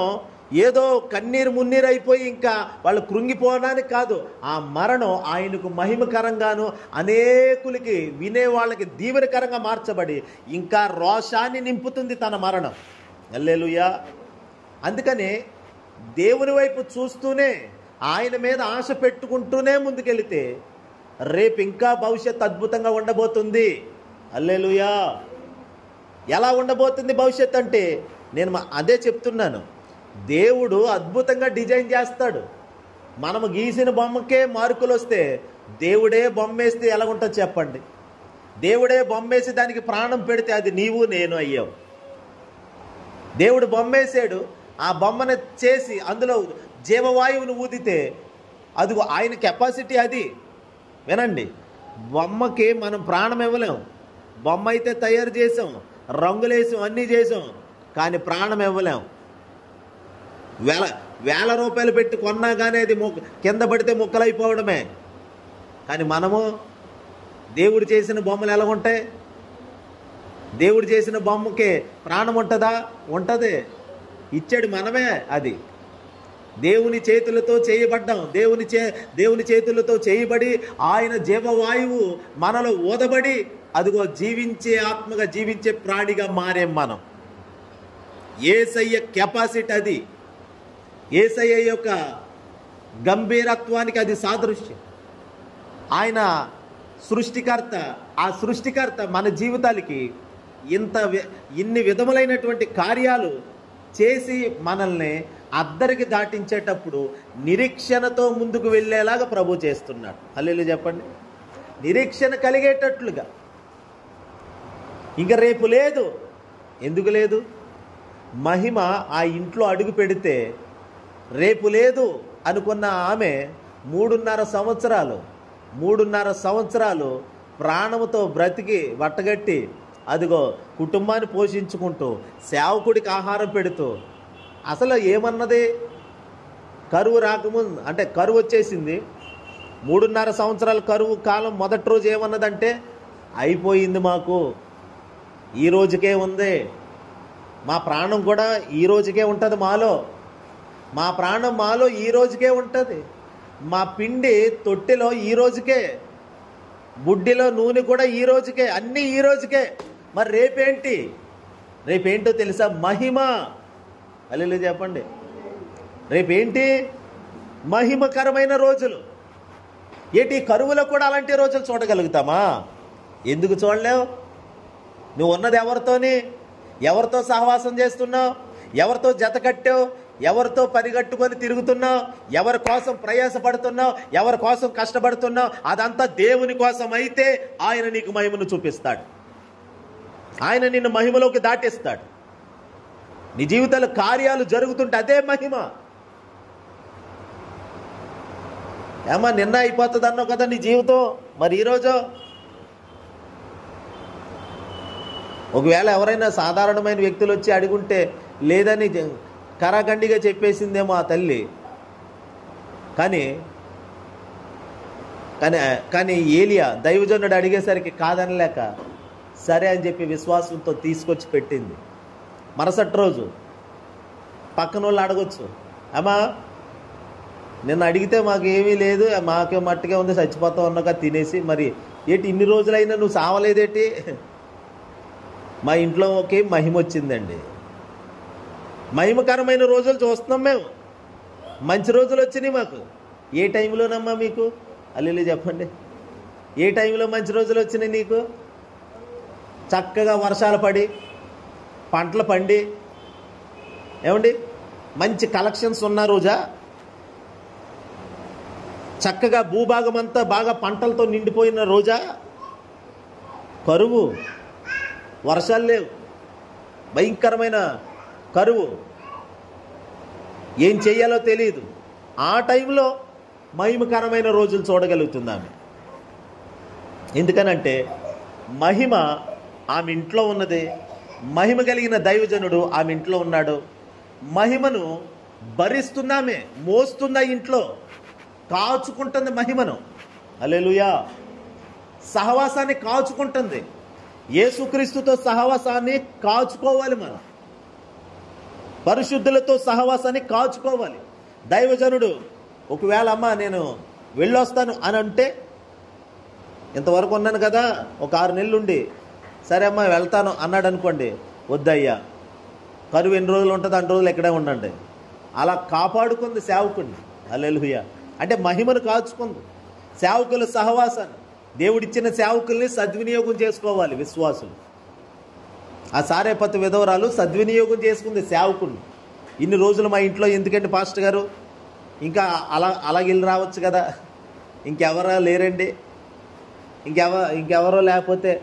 ఏదో కన్నీరు మున్నీరు అయిపోయి ఇంకా వాళ్ళు కృంగిపోవడానికి కాదు. ఆ మరణం ఆయనకు మహిమకరంగాను అనేకులకి వినేవాళ్ళకి దీవెనకరంగా మార్చబడి ఇంకా రోషాన్ని నింపుతుంది తన మరణం. హల్లెలూయా. అందుకని దేవుని వైపు చూస్తూనే, ఆయన మీద ఆశ పెట్టుకుంటూనే ముందుకెళితే రేపు ఇంకా భవిష్యత్తు అద్భుతంగా ఉండబోతుంది. హల్లెలూయా. ఎలా ఉండబోతుంది భవిష్యత్తు అంటే నేను అదే చెప్తున్నాను. దేవుడు అద్భుతంగా డిజైన్ చేస్తాడు. మనము గీసిన బొమ్మకే మార్కులు వస్తే దేవుడే బొమ్మ వేస్తే ఎలా ఉంటుంది చెప్పండి? దేవుడే బొమ్మ వేసి దానికి ప్రాణం పెడితే అది నీవు నేను అయ్యావు. దేవుడు బొమ్మ వేసాడు, ఆ బొమ్మను చేసి అందులో జీవవాయువును ఊదితే అది ఆయన కెపాసిటీ. అది వినండి, బొమ్మకి మనం ప్రాణం ఇవ్వలేం. బొమ్మ అయితే తయారు చేసాం, రంగులేసాం, అన్నీ చేసాం, కానీ ప్రాణం ఇవ్వలేం. వేల రూపాయలు పెట్టి కొన్నా కానీ అది కింద పడితే ముక్కలైపోవడమే. కానీ మనము దేవుడు చేసిన బొమ్మలు ఎలా ఉంటాయి? దేవుడు చేసిన బొమ్మకి ప్రాణం ఉంటుందా? ఉంటుంది. ఇచ్చాడు మనమే. అది దేవుని చేతులతో చేయబడ్డాం. దేవుని చేతులతో చేయబడి ఆయన జీవవాయువు మనలో ఊదబడి అదిగో జీవించే ఆత్మగా, జీవించే ప్రాణిగా మారేం మనం. యేసయ్య కెపాసిటీ అది. యేసయ్య యొక్క గంభీరత్వానికి అది సాదృశ్యం. ఆయన సృష్టికర్త. ఆ సృష్టికర్త మన జీవితాలకి ఇన్ని విధములైనటువంటి కార్యాలు చేసి మనల్ని అద్దరికి దాటించేటప్పుడు నిరీక్షణతో ముందుకు వెళ్ళేలాగా ప్రభు చేస్తున్నాడు. హల్లెలూయా చెప్పండి. నిరీక్షణ కలిగేటట్లుగా. ఇంకా రేపు లేదు. ఎందుకు లేదు? మహిమ ఆ ఇంట్లో అడుగు పెడితే రేపు లేదు అనుకున్న ఆమె 3.5 సంవత్సరాలు ప్రాణముతో బ్రతికి వట్టగట్టి అదిగో కుటుంబాన్ని పోషించుకుంటూ సేవకుడికి ఆహారం పెడుతూ, అసలు ఏమన్నది? కరువు రాకముందు అంటే కరువు వచ్చేసింది. 3.5 సంవత్సరాల కరువు కాలం మొదటి రోజు ఏమన్నదంటే, అయిపోయింది, మాకు ఈ రోజుకే ఉంది, మా ప్రాణం కూడా ఈ రోజుకే ఉంటుంది, మా ప్రాణం మాలో ఈ రోజుకే ఉంటుంది, మా పిండి తొట్టెలో ఈ రోజుకే, బుడ్డిలో నూనె కూడా ఈ రోజుకే, అన్నీ ఈ రోజుకే. మరి రేపేంటో తెలుసా? మహిమ. హల్లెలూయా చెప్పండి. రేపేంటి? మహిమకరమైన రోజులు. ఏంటి కరువులో కూడా అలాంటి రోజులు చూడగలుగుతామా? ఎందుకు చూడలేవు? నువ్వు ఉన్నది ఎవరితోని? ఎవరితో సహవాసం చేస్తున్నావు? ఎవరితో జత కట్టావు? ఎవరితో పరిగట్టుకొని తిరుగుతున్నావు? ఎవరి కోసం ప్రయాసపడుతున్నావు? ఎవరి కోసం కష్టపడుతున్నావు? అదంతా దేవుని కోసం అయితే ఆయన నీకు మహిమను చూపిస్తాడు. ఆయన నిన్ను మహిమలోకి దాటిస్తాడు. నీ జీవితంలో కార్యాలు జరుగుతుంటే అదే మహిమ. ఏమా నిన్న అయిపోతుంది అన్నావు కదా నీ జీవితం, మరి ఈరోజు ఒకవేళ ఎవరైనా సాధారణమైన వ్యక్తులు వచ్చి అడుగుంటే లేదని కరాఖండిగా చెప్పేసిందేమో ఆ తల్లి. కానీ కానీ కానీ ఏలియా దైవజనుడు అడిగేసరికి కాదనలేక సరే అని చెప్పి విశ్వాసంతో తీసుకొచ్చి పెట్టింది. మరుసటి రోజు పక్కన వాళ్ళు అడగొచ్చు, అమ్మా నిన్న అడిగితే మాకు ఏమీ లేదు, మాకే మట్టుగా ఉంది, చచ్చిపోతా ఉన్నాక తినేసి, మరి ఏంటి ఇన్ని రోజులైనా నువ్వు సావలేదేటి? మా ఇంట్లోకి మహిమ వచ్చిందండి. మహిమకరమైన రోజులు చూస్తున్నాం మేము, మంచి రోజులు వచ్చినాయి మాకు. ఏ టైంలోనమ్మా మీకు అల్లు చెప్పండి, ఏ టైంలో మంచి రోజులు వచ్చినాయి నీకు? చక్కగా వర్షాలు పడి పంటలు పండి ఏమండి మంచి కలెక్షన్స్ ఉన్న రోజా? చక్కగా భూభాగం అంతా బాగా పంటలతో నిండిపోయిన రోజా? కరువు, వర్షాలు లేవు, భయంకరమైన కరువు, ఏం చెయ్యాలో తెలియదు. ఆ టైంలో మహిమకరమైన రోజులు చూడగలుగుతుంది ఆమె. ఎందుకనంటే మహిమ ఆమె ఇంట్లో ఉన్నది, మహిమ కలిగిన దైవజనుడు ఆమె ఇంట్లో ఉన్నాడు. మహిమను భరిస్తున్నామే, మోస్తుందా ఇంట్లో, కాచుకుంటుంది మహిమను. హల్లెలూయా. సహవాసాన్ని కాచుకుంటుంది. యేసుక్రీస్తుతో సహవాసాన్ని కాచుకోవాలి మనం, పరిశుద్ధులతో సహవాసాన్ని కాచుకోవాలి. దైవజనుడు ఒకవేళ అమ్మ నేను వెళ్ళొస్తాను అని అంటే, ఇంతవరకు ఉన్నాను కదా ఒక 6 నెలలు ఉండి సరే అమ్మా వెళ్తాను అన్నాడు అనుకోండి, వద్దయ్యా కరువు ఎన్ని రోజులు ఉంటుంది అన్ని రోజులు ఎక్కడే ఉండండి. అలా కాపాడుకుంది సేవకుడిని. హల్లెలూయా. అంటే మహిమను కాచుకుంది. సేవకుల సహవాసాన్ని, దేవుడిచ్చిన సేవకుల్ని సద్వినియోగం చేసుకోవాలి విశ్వాసులు. ఆ సారేపతు విధవరాలు సద్వినియోగం చేసుకుంది సేవకుడిని. ఇన్ని రోజులు మా ఇంట్లో ఎందుకంటే పాస్టర్ గారు, ఇంకా అలాగే వెళ్ళి రావచ్చు కదా, ఇంకెవరో లేరండి, ఇంకెవరో లేకపోతే.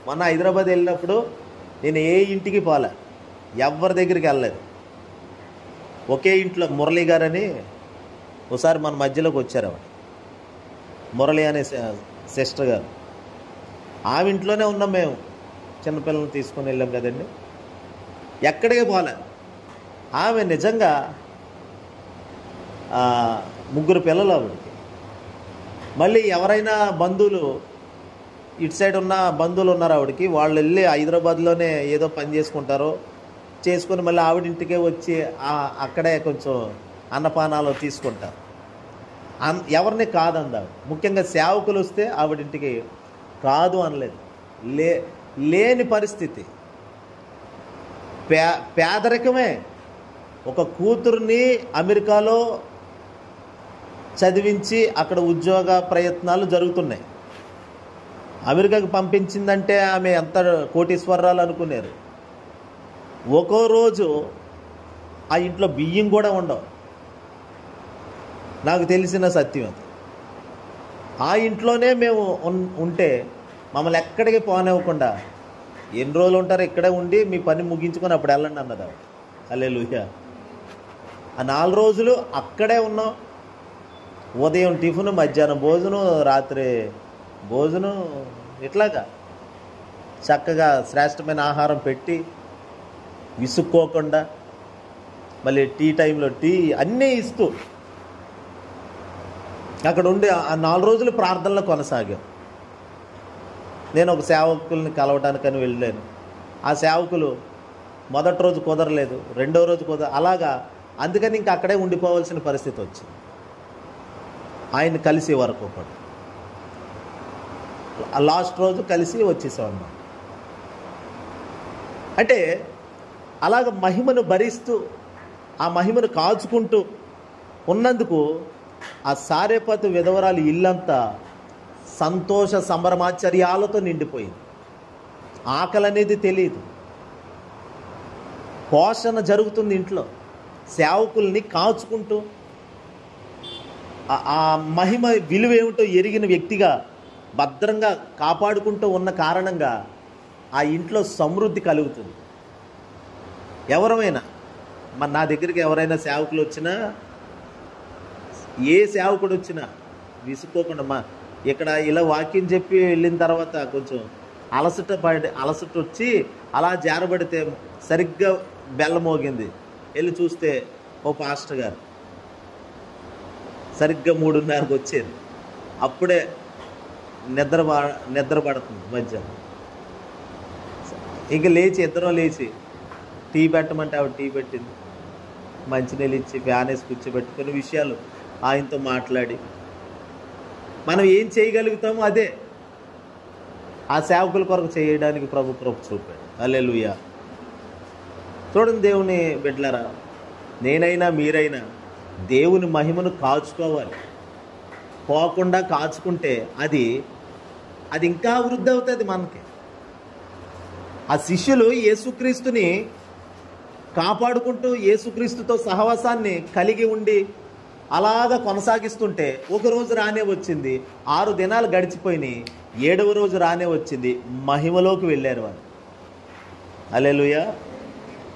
మొన్న హైదరాబాద్ వెళ్ళినప్పుడు నేను ఏ ఇంటికి పోలే, ఎవరి దగ్గరికి వెళ్ళలేదు. ఒకే ఇంట్లో మురళి గారని ఒకసారి మన మధ్యలోకి వచ్చారు. ఆవిడ మురళి అనే సిస్టర్ గారు, ఆమె ఇంట్లోనే ఉన్నాం మేము. చిన్నపిల్లల్ని తీసుకొని వెళ్ళాం కదండి, ఎక్కడికి పోలే. ఆమె నిజంగా 3 పిల్లలు ఆవిడకి. మళ్ళీ ఎవరైనా బంధువులు ఇటు సైడ్ ఉన్న బంధువులు ఉన్నారు ఆవిడకి, వాళ్ళు వెళ్ళి హైదరాబాద్లోనే ఏదో పని చేసుకొని మళ్ళీ ఆవిడింటికే వచ్చి అక్కడే కొంచెం అన్నపానాలు తీసుకుంటారు. ఎవరిని కాదందా. ముఖ్యంగా సేవకులు వస్తే ఆవిడింటికి కాదు అనలేదు. లేని పరిస్థితి, పేదరికమే. ఒక కూతుర్ని అమెరికాలో చదివించి అక్కడ ఉద్యోగ ప్రయత్నాలు జరుగుతున్నాయి. అమెరికాకి పంపించిందంటే ఆమె ఎంత కోటీశ్వరరాలు అనుకున్నారు. ఒక్కో రోజు ఆ ఇంట్లో బియ్యం కూడా ఉండవు. నాకు తెలిసిన సత్యం అది. ఆ ఇంట్లోనే మేము ఉంటే మమ్మల్ని ఎక్కడికి పోనివ్వకుండా, ఎన్ని రోజులు ఉంటారో ఇక్కడే ఉండి మీ పని ముగించుకొని అప్పుడు వెళ్ళండి అన్నది ఆవిడ. హల్లెలూయా. ఆ 4 రోజులు అక్కడే ఉన్నాం. ఉదయం టిఫిన్, మధ్యాహ్నం భోజనం, రాత్రి భోజనం, ఇట్లాగా చక్కగా శ్రేష్టమైన ఆహారం పెట్టి విసుక్కోకుండా, మళ్ళీ టీ టైంలో టీ అన్నీ ఇస్తూ అక్కడ ఉండి ఆ 4 రోజులు ప్రార్థనలో కొనసాగాం. నేను ఒక సేవకుల్ని కలవడానికని వెళ్ళాను. ఆ సేవకులు మొదటి రోజు కుదరలేదు, రెండో రోజు అలాగా. అందుకని ఇంకా అక్కడే ఉండిపోవాల్సిన పరిస్థితి వచ్చింది. ఆయన కలిసే వరకు కూడా లాస్ట్ రోజు కలిసి వచ్చేసామన్నమాట. అంటే అలాగ మహిమను భరిస్తూ ఆ మహిమను కాచుకుంటూ ఉన్నందుకు ఆ సారేపతు విధవరాలు ఇల్లంతా సంతోష సంభ్రమాచర్యాలతో నిండిపోయింది. ఆకలి అనేది తెలియదు, పోషణ జరుగుతుంది ఇంట్లో. సేవకుల్ని కాచుకుంటూ ఆ మహిమ విలువ ఏమిటో ఎరిగిన వ్యక్తిగా భద్రంగా కాపాడుకుంటూ ఉన్న కారణంగా ఆ ఇంట్లో సమృద్ధి కలుగుతుంది. ఎవరైనా నా దగ్గరికి ఎవరైనా సేవకులు వచ్చినా ఏ సేవకుడు వచ్చినా విసుకోకుండా ఇక్కడ ఇలా వాక్యం చెప్పి వెళ్ళిన తర్వాత కొంచెం అలసట వచ్చి అలా జారబడితే సరిగ్గా బెల్ల మోగింది, వెళ్ళి చూస్తే ఓ పాస్టర్ గారు సరిగ్గా 3:30కి వచ్చేది. అప్పుడే నిద్ర పడుతుంది మధ్యాహ్నం. ఇంక ఇద్దరం లేచి టీ పెట్టమంటే ఆవిడ టీ పెట్టింది, మంచినీళ్ళు ఇచ్చి ఫ్యాన్ వేసి కూర్చోబెట్టి కొన్ని విషయాలు ఆయనతో మాట్లాడి మనం ఏం చేయగలుగుతామో అదే ఆ సేవకుల కొరకు చేయడానికి ప్రభు కృప చూపాడు. హల్లెలూయా. చూడండి దేవుని బిడ్డలారా, నేనైనా మీరైనా దేవుని మహిమను కాచుకోవాలి. పోకుండా కాచుకుంటే అది ఇంకా వృద్ధి అవుతుంది మనకి. ఆ శిష్యులు యేసుక్రీస్తుని కాపాడుకుంటూ యేసుక్రీస్తుతో సహవాసాన్ని కలిగి ఉండి అలాగా కొనసాగిస్తుంటే ఒకరోజు రానే వచ్చింది, 6 దినాలు గడిచిపోయినాయి, 7వ రోజు రానే వచ్చింది, మహిమలోకి వెళ్ళారు వారు. హల్లెలూయా.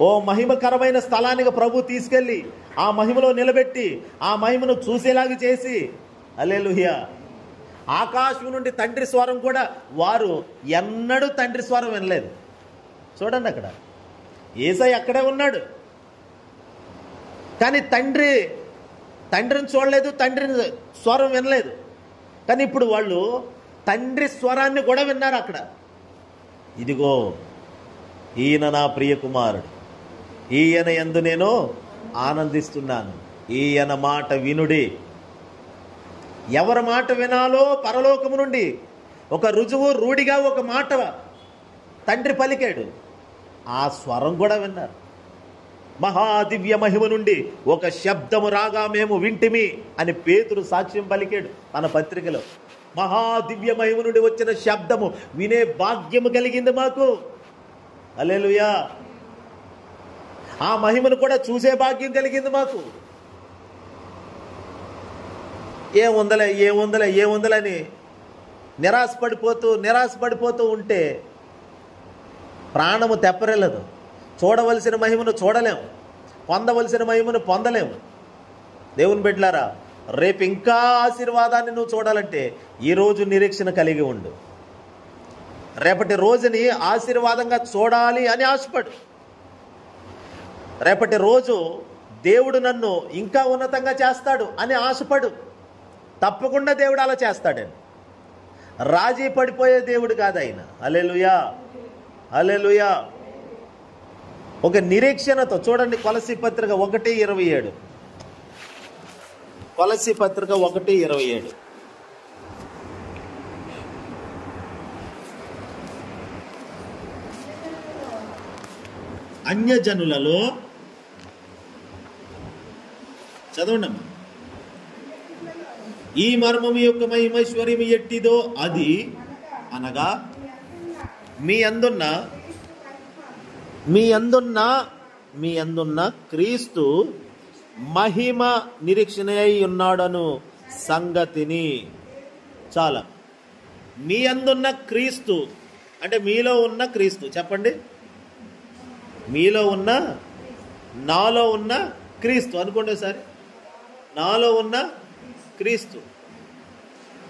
ఓ మహిమకరమైన స్థలానికి ప్రభు తీసుకెళ్ళి ఆ మహిమలో నిలబెట్టి ఆ మహిమను చూసేలాగా చేసి, హల్లెలూయా, ఆకాశం నుండి తండ్రి స్వరం కూడా వారు ఎన్నడూ తండ్రి స్వరం వినలేదు. చూడండి, అక్కడ యేసయ్య అక్కడే ఉన్నాడు, కానీ తండ్రిని చూడలేదు, తండ్రిని స్వరం వినలేదు. కానీ ఇప్పుడు వాళ్ళు తండ్రి స్వరాన్ని కూడా విన్నారు అక్కడ. ఇదిగో ఈయన నా ప్రియ కుమారుడు, ఈయన యందు నేను ఆనందిస్తున్నాను, ఈయన మాట వినుడి. ఎవరి మాట వినాలో పరలోకము నుండి ఒక రూఢిగా ఒక మాట తండ్రి పలికాడు, ఆ స్వరం కూడా విన్నారు. మహాదివ్య మహిమ నుండి ఒక శబ్దము రాగా మేము వింటిమి అని పేతురు సాక్ష్యం పలికాడు తన పత్రికలో. మహాదివ్య మహిమ నుండి వచ్చిన శబ్దము వినే భాగ్యము కలిగింది మాకు. హల్లెలూయా. ఆ మహిమను కూడా చూసే భాగ్యం కలిగింది మాకు. ఏముందలే అని నిరాశపడిపోతూ ఉంటే ప్రాణము తెప్పరెళ్ళదు. చూడవలసిన మహిమను చూడలేము, పొందవలసిన మహిమను పొందలేము. దేవుని బిడ్డలారా, రేపు ఇంకా ఆశీర్వాదాన్ని నువ్వు చూడాలంటే ఈరోజు నిరీక్షణ కలిగి ఉండు. రేపటి రోజుని ఆశీర్వాదంగా చూడాలి అని ఆశపడు. రేపటి రోజు దేవుడు నన్ను ఇంకా ఉన్నతంగా చేస్తాడు అని ఆశపడు. తప్పకుండా దేవుడు అలా చేస్తాడని. రాజీ పడిపోయే దేవుడు కాదు ఆయన. హల్లెలూయా, హల్లెలూయా. ఒక నిరీక్షణతో చూడండి, కొలసీ పత్రిక 1:27. కొలసీ పత్రిక 1:27. అన్యజనులలో చదవండి, ఈ మర్మము యొక్క మహిమైశ్వర్యము ఎట్టిదో అది అనగా మీ అందున్న క్రీస్తు మహిమ నిరీక్షణ అయి ఉన్నాడను సంగతిని. చాలా, మీ అందున్న క్రీస్తు అంటే మీలో ఉన్న క్రీస్తు. చెప్పండి, నాలో ఉన్న క్రీస్తు అనుకోండి ఒకసారి. నాలో ఉన్న క్రీస్తు.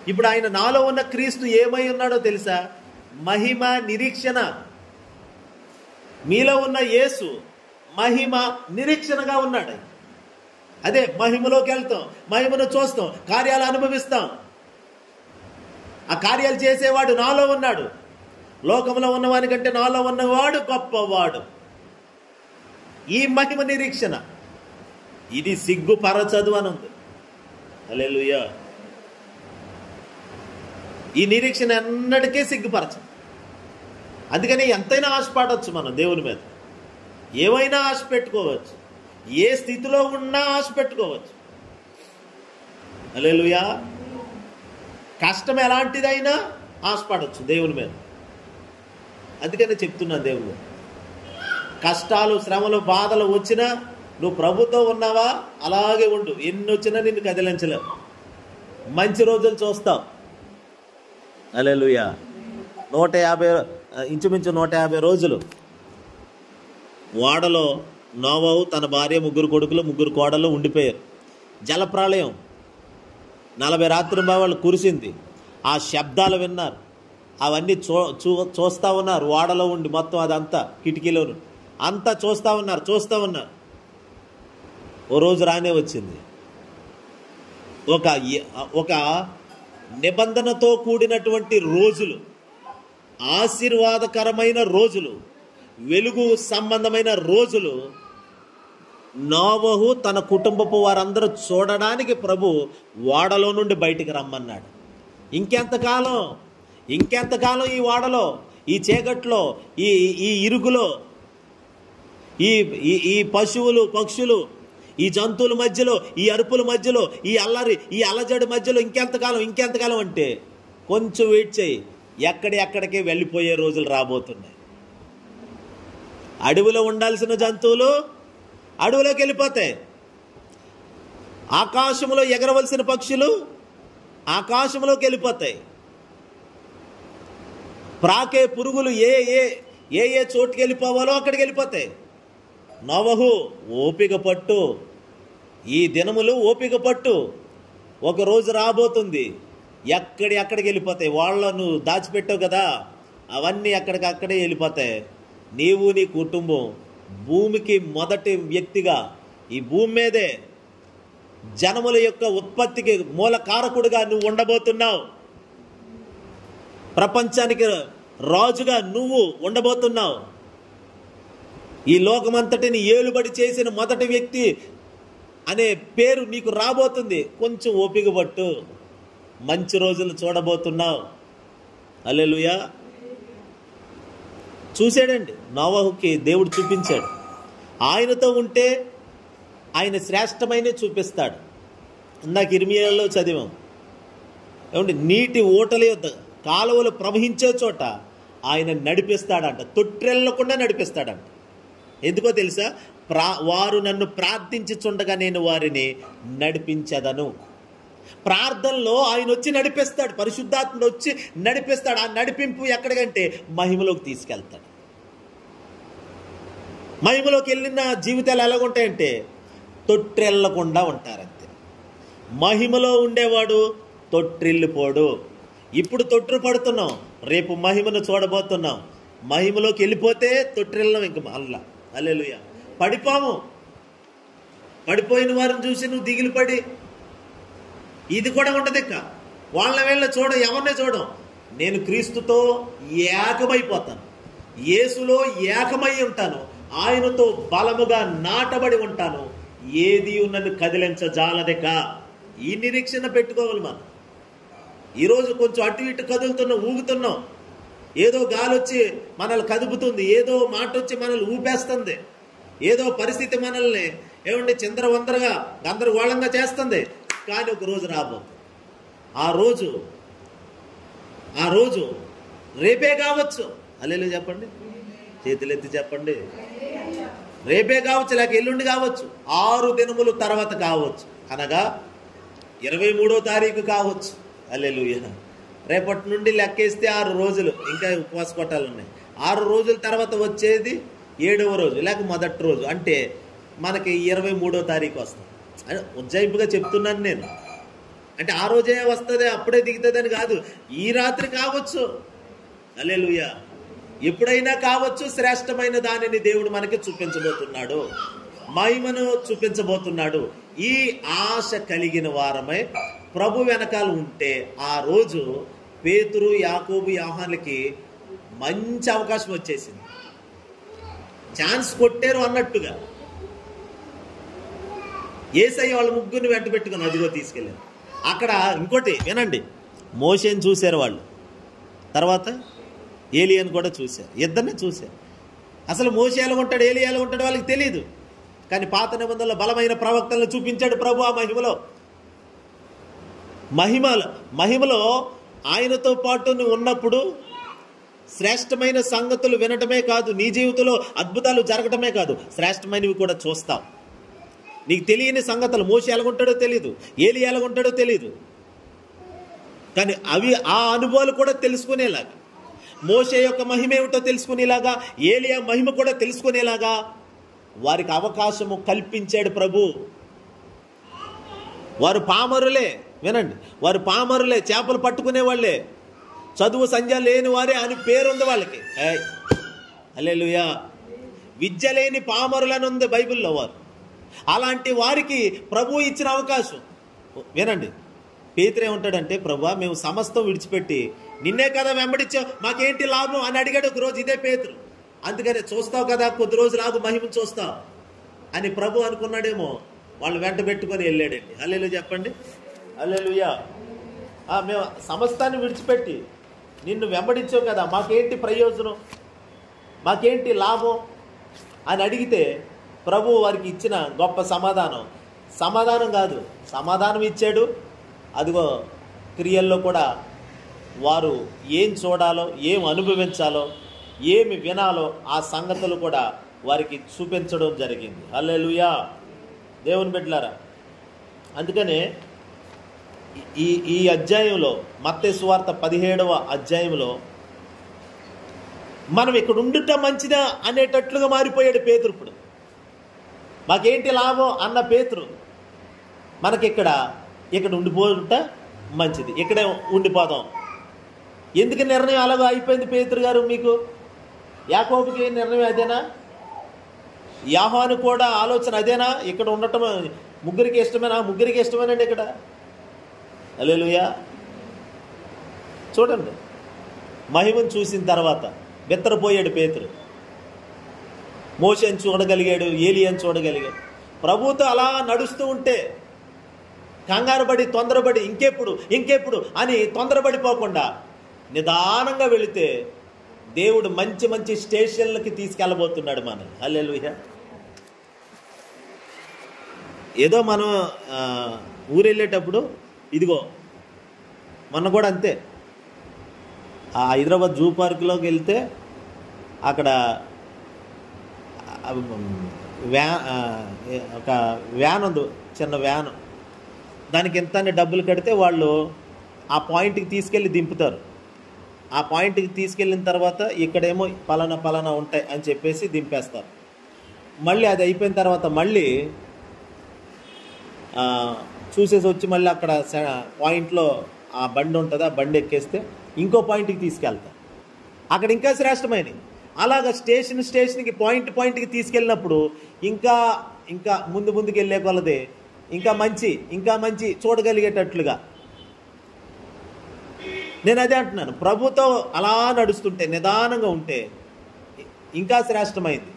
ఇప్పుడు ఆయన నాలో ఉన్న క్రీస్తు ఏమై ఉన్నాడో తెలుసా? మహిమ నిరీక్షణ. మీలో ఉన్న యేసు మహిమ నిరీక్షణగా ఉన్నాడు. అదే మహిమలోకి వెళ్తాం, మహిమను చూస్తాం, కార్యాలు అనుభవిస్తాం. ఆ కార్యాలు చేసేవాడు నాలో ఉన్నాడు. లోకంలో ఉన్నవాని కంటే నాలో ఉన్నవాడు గొప్పవాడు. ఈ మహిమ నిరీక్షణ ఇది సిగ్గుపరచదు అని ఉంది. హల్లెలూయా. ఈ నిరీక్షణ ఎన్నటికీ సిగ్గుపరచదు. అందుకని ఎంతైనా ఆశపడవచ్చు మనం దేవుని మీద, ఏమైనా ఆశ పెట్టుకోవచ్చు, ఏ స్థితిలో ఉన్నా ఆశ పెట్టుకోవచ్చు. హల్లెలూయా. కష్టం ఎలాంటిదైనా ఆశపడవచ్చు దేవుని మీద. అందుకనే చెప్తున్నాను, దేవుడు కష్టాలు, శ్రమలు, బాధలు వచ్చినా నువ్వు ప్రభుతో ఉన్నావా అలాగే ఉండు. ఎన్ని వచ్చినా నిన్ను కదిలించలేవు. మంచి రోజులు చూస్తావు. హల్లెలూయా. 150 ఇంచుమించు 150 రోజులు ఓడలో నోవహు తన భార్య, 3 కొడుకులు, 3 కోడళ్ళు ఉండిపోయారు. జలప్రళయం 40 రాత్రి వాళ్ళు కురిసింది. ఆ శబ్దాలు విన్నారు, అవన్నీ చూస్తూ ఉన్నారు. వాడలో ఉండి మొత్తం అదంతా కిటికీలో అంతా చూస్తూ ఉన్నారు. ఓ రోజు రానే వచ్చింది. ఒక నిబంధనతో కూడినటువంటి రోజులు, ఆశీర్వాదకరమైన రోజులు, వెలుగు సంబంధమైన రోజులు నోవహు తన కుటుంబపు వారందరూ చూడడానికి ప్రభు వాడలో నుండి బయటికి రమ్మన్నాడు. ఇంకెంతకాలం ఈ వాడలో, ఈ చీకట్లో, ఈ ఇరుగులో, ఈ పశువులు పక్షులు, ఈ జంతువుల మధ్యలో, ఈ అరుపుల మధ్యలో, ఈ అల్లరి, ఈ అలజడి మధ్యలో ఇంకెంతకాలం అంటే కొంచెం వెయిట్ చేయి, ఎక్కడికి వెళ్ళిపోయే రోజులు రాబోతున్నాయి. అడవిలో ఉండాల్సిన జంతువులు అడవిలోకి వెళ్ళిపోతాయి. ఆకాశంలో ఎగరవలసిన పక్షులు ఆకాశంలోకి వెళ్ళిపోతాయి. ప్రాకే పురుగులు ఏ చోటుకి వెళ్ళిపోవాలో అక్కడికి వెళ్ళిపోతాయి. నోవహు ఓపిక పట్టు, ఈ దినములు ఓపిక పట్టు, ఒక రోజు రాబోతుంది ఎక్కడికి వెళ్ళిపోతాయి. వాళ్ళను దాచిపెట్టావు కదా, అవన్నీ అక్కడికక్కడే వెళ్ళిపోతాయి. నీవు నీ కుటుంబం భూమికి మొదటి వ్యక్తిగా, ఈ భూమి మీదే జనముల యొక్క ఉత్పత్తికి మూల కారకుడుగా నువ్వు ఉండబోతున్నావు. ప్రపంచానికి రాజుగా నువ్వు ఉండబోతున్నావు. ఈ లోకమంతటిని ఏలుబడి చేసిన మొదటి వ్యక్తి అనే పేరు నీకు రాబోతుంది. కొంచెం ఓపిక పట్టు, మంచి రోజులు చూడబోతున్నావు. హల్లెలూయా. చూశాడండి, నోవహుకి దేవుడు చూపించాడు. ఆయనతో ఉంటే ఆయన శ్రేష్టమైన చూపిస్తాడు. ఇందాక ఇర్మియాలో చదివాం ఏమంటే, నీటి ఊటల యొద్ద కాలువలు ప్రవహించే చోట ఆయన నడిపిస్తాడంట, తొట్రెళ్ళకుండా నడిపిస్తాడంట. ఎందుకో తెలుసా? వారు నన్ను ప్రార్థించుచుండగా నేను వారిని నడిపించదను. ప్రార్థనలో ఆయన వచ్చి నడిపిస్తాడు, పరిశుద్ధాత్ముడు వచ్చి నడిపిస్తాడు. ఆ నడిపింపు ఎక్కడికంటే మహిమలోకి తీసుకెళ్తాడు. మహిమలోకి వెళ్ళిన జీవితాలు ఎలాగుంటాయంటే తొట్రెళ్ళకుండా ఉంటారంతే. మహిమలో ఉండేవాడు తొట్టిల్లిపోడు. ఇప్పుడు తొట్టు పడుతున్నాం, రేపు మహిమను చూడబోతున్నాం. మహిమలోకి వెళ్ళిపోతే తొట్టిల్లం ఇంక మళ్ళా. హల్లెలూయా. పడిపోయిన వారిని చూసి నువ్వు దిగులు పడి ఇది కూడా ఉండదు. ఇక వాళ్ళ వేళ్ళ ఎవరినే చూడం. నేను క్రీస్తుతో ఏకమైపోతాను, యేసులో ఏకమై ఉంటాను, ఆయనతో బలముగా నాటబడి ఉంటాను, ఏది నన్ను కదిలించజాలదిక. ఈ నిరీక్షణ పెట్టుకోవాలి మనం. ఈరోజు కొంచెం అటు ఇటు కదులుతున్నాం, ఊగుతున్నాం. ఏదో గాలి వచ్చి మనల్ని కదుపుతుంది, ఏదో మాట వచ్చి మనల్ని ఊపేస్తుంది, ఏదో పరిస్థితి మనల్ని ఏమంటే చిందరవందరగా గందరగోళంగా చేస్తుంది. కానీ ఒక రోజు రాబోతుంది. ఆ రోజు రేపే కావచ్చు. హల్లెలూయా చెప్పండి, చేతులెత్తి చెప్పండి. రేపే కావచ్చు, లేక ఎల్లుండి కావచ్చు, 6 దినములు తర్వాత కావచ్చు, అనగా 23వ తారీఖు కావచ్చు. హల్లెలూయా. రేపటి నుండి లెక్కేస్తే 6 రోజులు, ఇంకా ఉపవాస కొట్టాలు ఉన్నాయి. 6 రోజుల తర్వాత వచ్చేది 7వ రోజు లేక మొదటి రోజు, అంటే మనకి 23వ తారీఖు వస్తుంది. ఉజ్జాయింపుగా చెప్తున్నాను నేను. అంటే ఆ రోజే వస్తుంది, అప్పుడే దిగుతుందని కాదు. ఈ రాత్రి కావచ్చు. హల్లెలూయా. ఎప్పుడైనా కావచ్చు. శ్రేష్టమైన దానిని దేవుడు మనకి చూపించబోతున్నాడు, మహిమను చూపించబోతున్నాడు. ఈ ఆశ కలిగిన వారమై ప్రభు వెనకాల ఉంటే ఆ రోజు పేతురు, యాకోబు, యోహానులకి మంచి అవకాశం వచ్చేసింది. ఛాన్స్ కొట్టారు అన్నట్టుగా యేసయ్య వాళ్ళ ముగ్గురిని వెంట పెట్టుకుని అదిగో తీసుకెళ్ళారు. అక్కడ ఇంకోటి వినండి, మోషేని చూశారు వాళ్ళు, తర్వాత ఏలియాని కూడా చూశారు. ఇద్దరిని చూశారు. అసలు మోషే ఎలా ఉంటాడు, ఏలియా ఎలా ఉంటాడు వాళ్ళకి తెలియదు. కానీ పాత నిబంధనలో బలమైన ప్రవక్తలను చూపించాడు ప్రభు. ఆ మహిమలో ఆయనతో పాటు నువ్వు ఉన్నప్పుడు శ్రేష్టమైన సంగతులు వినటమే కాదు, నీ జీవితంలో అద్భుతాలు జరగటమే కాదు, శ్రేష్టమైనవి కూడా చూస్తావు. నీకు తెలియని సంగతులు, మోషే ఎలాగుంటాడో తెలియదు, ఏలియా ఎలాగుంటాడో తెలియదు, కానీ ఆ అనుభవాలు కూడా తెలుసుకునేలాగా, మోషే యొక్క మహిమ ఏమిటో తెలుసుకునేలాగా, ఏలియా మహిమ కూడా తెలుసుకునేలాగా వారికి అవకాశము కల్పించాడు ప్రభు. వారు పామరులే, వినండి, వారు పామరులే, చేపలు పట్టుకునే వాళ్ళే, చదువు సంధ్య లేని వారే అని పేరుంది వాళ్ళకి. హల్లెలూయా. విద్య లేని పామరులని ఉంది బైబిల్లో. వారు అలాంటి వారికి ప్రభు ఇచ్చిన అవకాశం. వినండి, పేతురు ఏమంటాడంటే, ప్రభువా మేము సమస్తం విడిచిపెట్టి నిన్నే కదా వెంబడించావు, మాకేంటి లాభం అని అడిగాడు ఒకరోజు ఇదే పేతురు. అందుకని చూస్తావు కదా, కొద్ది రోజులు ఆగు, మహిమ చూస్తావు అని ప్రభు అనుకున్నాడేమో. వాళ్ళు వెంట పెట్టుకొని వెళ్ళాడండి. హల్లెలూయా చెప్పండి. హల్లెలూయా. మేము సమస్తాన్ని విడిచిపెట్టి నిన్ను వెంబడించావు కదా, మాకేంటి ప్రయోజనం, మాకేంటి లాభం అని అడిగితే ప్రభు వారికి ఇచ్చిన గొప్ప సమాధానం కాదు, సమాధానం ఇచ్చాడు. అదిగో క్రియల్లో కూడా వారు ఏం చూడాలో, ఏం అనుభవించాలో, ఏమి వినాలో ఆ సంగతులు కూడా వారికి చూపించడం జరిగింది. హల్లెలూయా దేవుని బిడ్డలారా. అందుకనే ఈ అధ్యాయంలో, మత్తయి సువార్త 17వ అధ్యాయంలో, మనం ఇక్కడ ఉండుట మంచిదా అనేటట్లుగా మారిపోయాడు పేతురు. ఇప్పుడు మాకేంటి లాభం అన్న పేతురు మనకిక్కడ ఉండిపోట మంచిది, ఇక్కడే ఉండిపోదాం. ఎందుకు నిర్ణయం అలాగో అయిపోయింది పేతురు గారు? మీకు యాకోబుకి నిర్ణయం అదేనా? యోహాను కూడా ఆలోచన అదేనా? ఇక్కడ ఉండటం ముగ్గురికి ఇష్టమేనా? ముగ్గురికి ఇష్టమేనండి ఇక్కడ. హల్లెలూయా. చూడండి, మహిమను చూసిన తర్వాత బెత్తరపోయాడు పేతురు. మోషేని చూడగలిగాడు, ఏలియాని చూడగలిగాడు. ప్రభుతో అలా నడుస్తూ ఉంటే కంగారు పడి, తొందరపడి ఇంకెప్పుడు అని తొందరపడిపోకుండా నిదానంగా వెళితే దేవుడు మంచి మంచి స్టేషన్లకి తీసుకెళ్ళబోతున్నాడు మనం. హల్లెలూయా. ఏదో మనం ఊరెళ్ళేటప్పుడు, ఇదిగో మొన్న కూడా అంతే, ఆ హైదరాబాద్ జూ పార్కులోకి వెళ్తే అక్కడ ఒక వ్యాన్ ఉంది, చిన్న వ్యాన్. దానికి ఎంత డబ్బులు కడితే వాళ్ళు ఆ పాయింట్కి తీసుకెళ్ళి దింపుతారు. ఆ పాయింట్కి తీసుకెళ్ళిన తర్వాత ఇక్కడేమో పలానా ఉంటాయి అని చెప్పేసి దింపేస్తారు. మళ్ళీ అది అయిపోయిన తర్వాత మళ్ళీ చూసేసి వచ్చి మళ్ళీ అక్కడ పాయింట్లో ఆ బండి ఉంటుంది, ఆ బండి ఎక్కేస్తే ఇంకో పాయింట్కి తీసుకెళ్తారు. అక్కడ ఇంకా శ్రేష్టమైనవి. అలాగ స్టేషన్కి పాయింట్కి తీసుకెళ్ళినప్పుడు ఇంకా ముందుకు వెళ్ళే కొలదే ఇంకా మంచి చూడగలిగేటట్లుగా. నేను అదే అంటున్నాను, ప్రభుతో అలా నడుస్తుంటే, నిదానంగా ఉంటే ఇంకా శ్రేష్టమైంది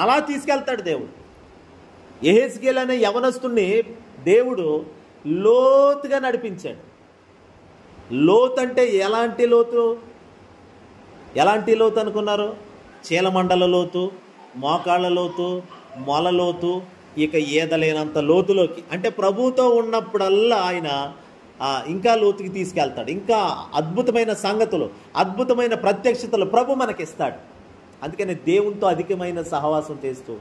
అలా తీసుకెళ్తాడు దేవుడు. యెహెజ్కేలు అనే యవనస్తుణ్ణి దేవుడు లోతుగా నడిపించాడు. లోతు అంటే ఎలాంటి లోతు అనుకున్నారు? చీలమండల లోతు, మోకాళ్ళ లోతు, మొల లోతు, ఇక ఈదలేనంత లోతులోకి. అంటే ప్రభువుతో ఉన్నప్పుడల్లా ఆయన ఇంకా లోతుకి తీసుకెళ్తాడు. ఇంకా అద్భుతమైన సంగతులు, అద్భుతమైన ప్రత్యక్షతలు ప్రభు మనకిస్తాడు. అందుకని దేవునితో అధికమైన సహవాసం చేస్తూ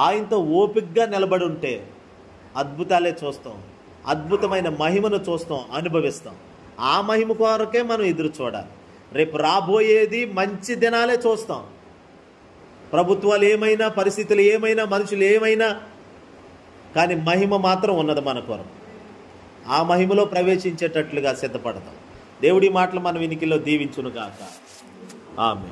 ఆయనతో ఓపికగా నిలబడి ఉంటే అద్భుతాలే చూస్తాం, అద్భుతమైన మహిమను చూస్తాం, అనుభవిస్తాం. ఆ మహిమ కొరకే మనం ఎదురు చూడాలి. రేపు రాబోయేది మంచి దినాలే చూస్తాం. ప్రభుత్వాలు ఏమైనా, పరిస్థితులు ఏమైనా, మనుషులు ఏమైనా, కానీ మహిమ మాత్రం ఉన్నది మన కొరకు. ఆ మహిమలో ప్రవేశించేటట్లుగా సిద్ధపడతాం. దేవుడి మాటలు మన వినికిలో దీవించును గాక. ఆమేన్.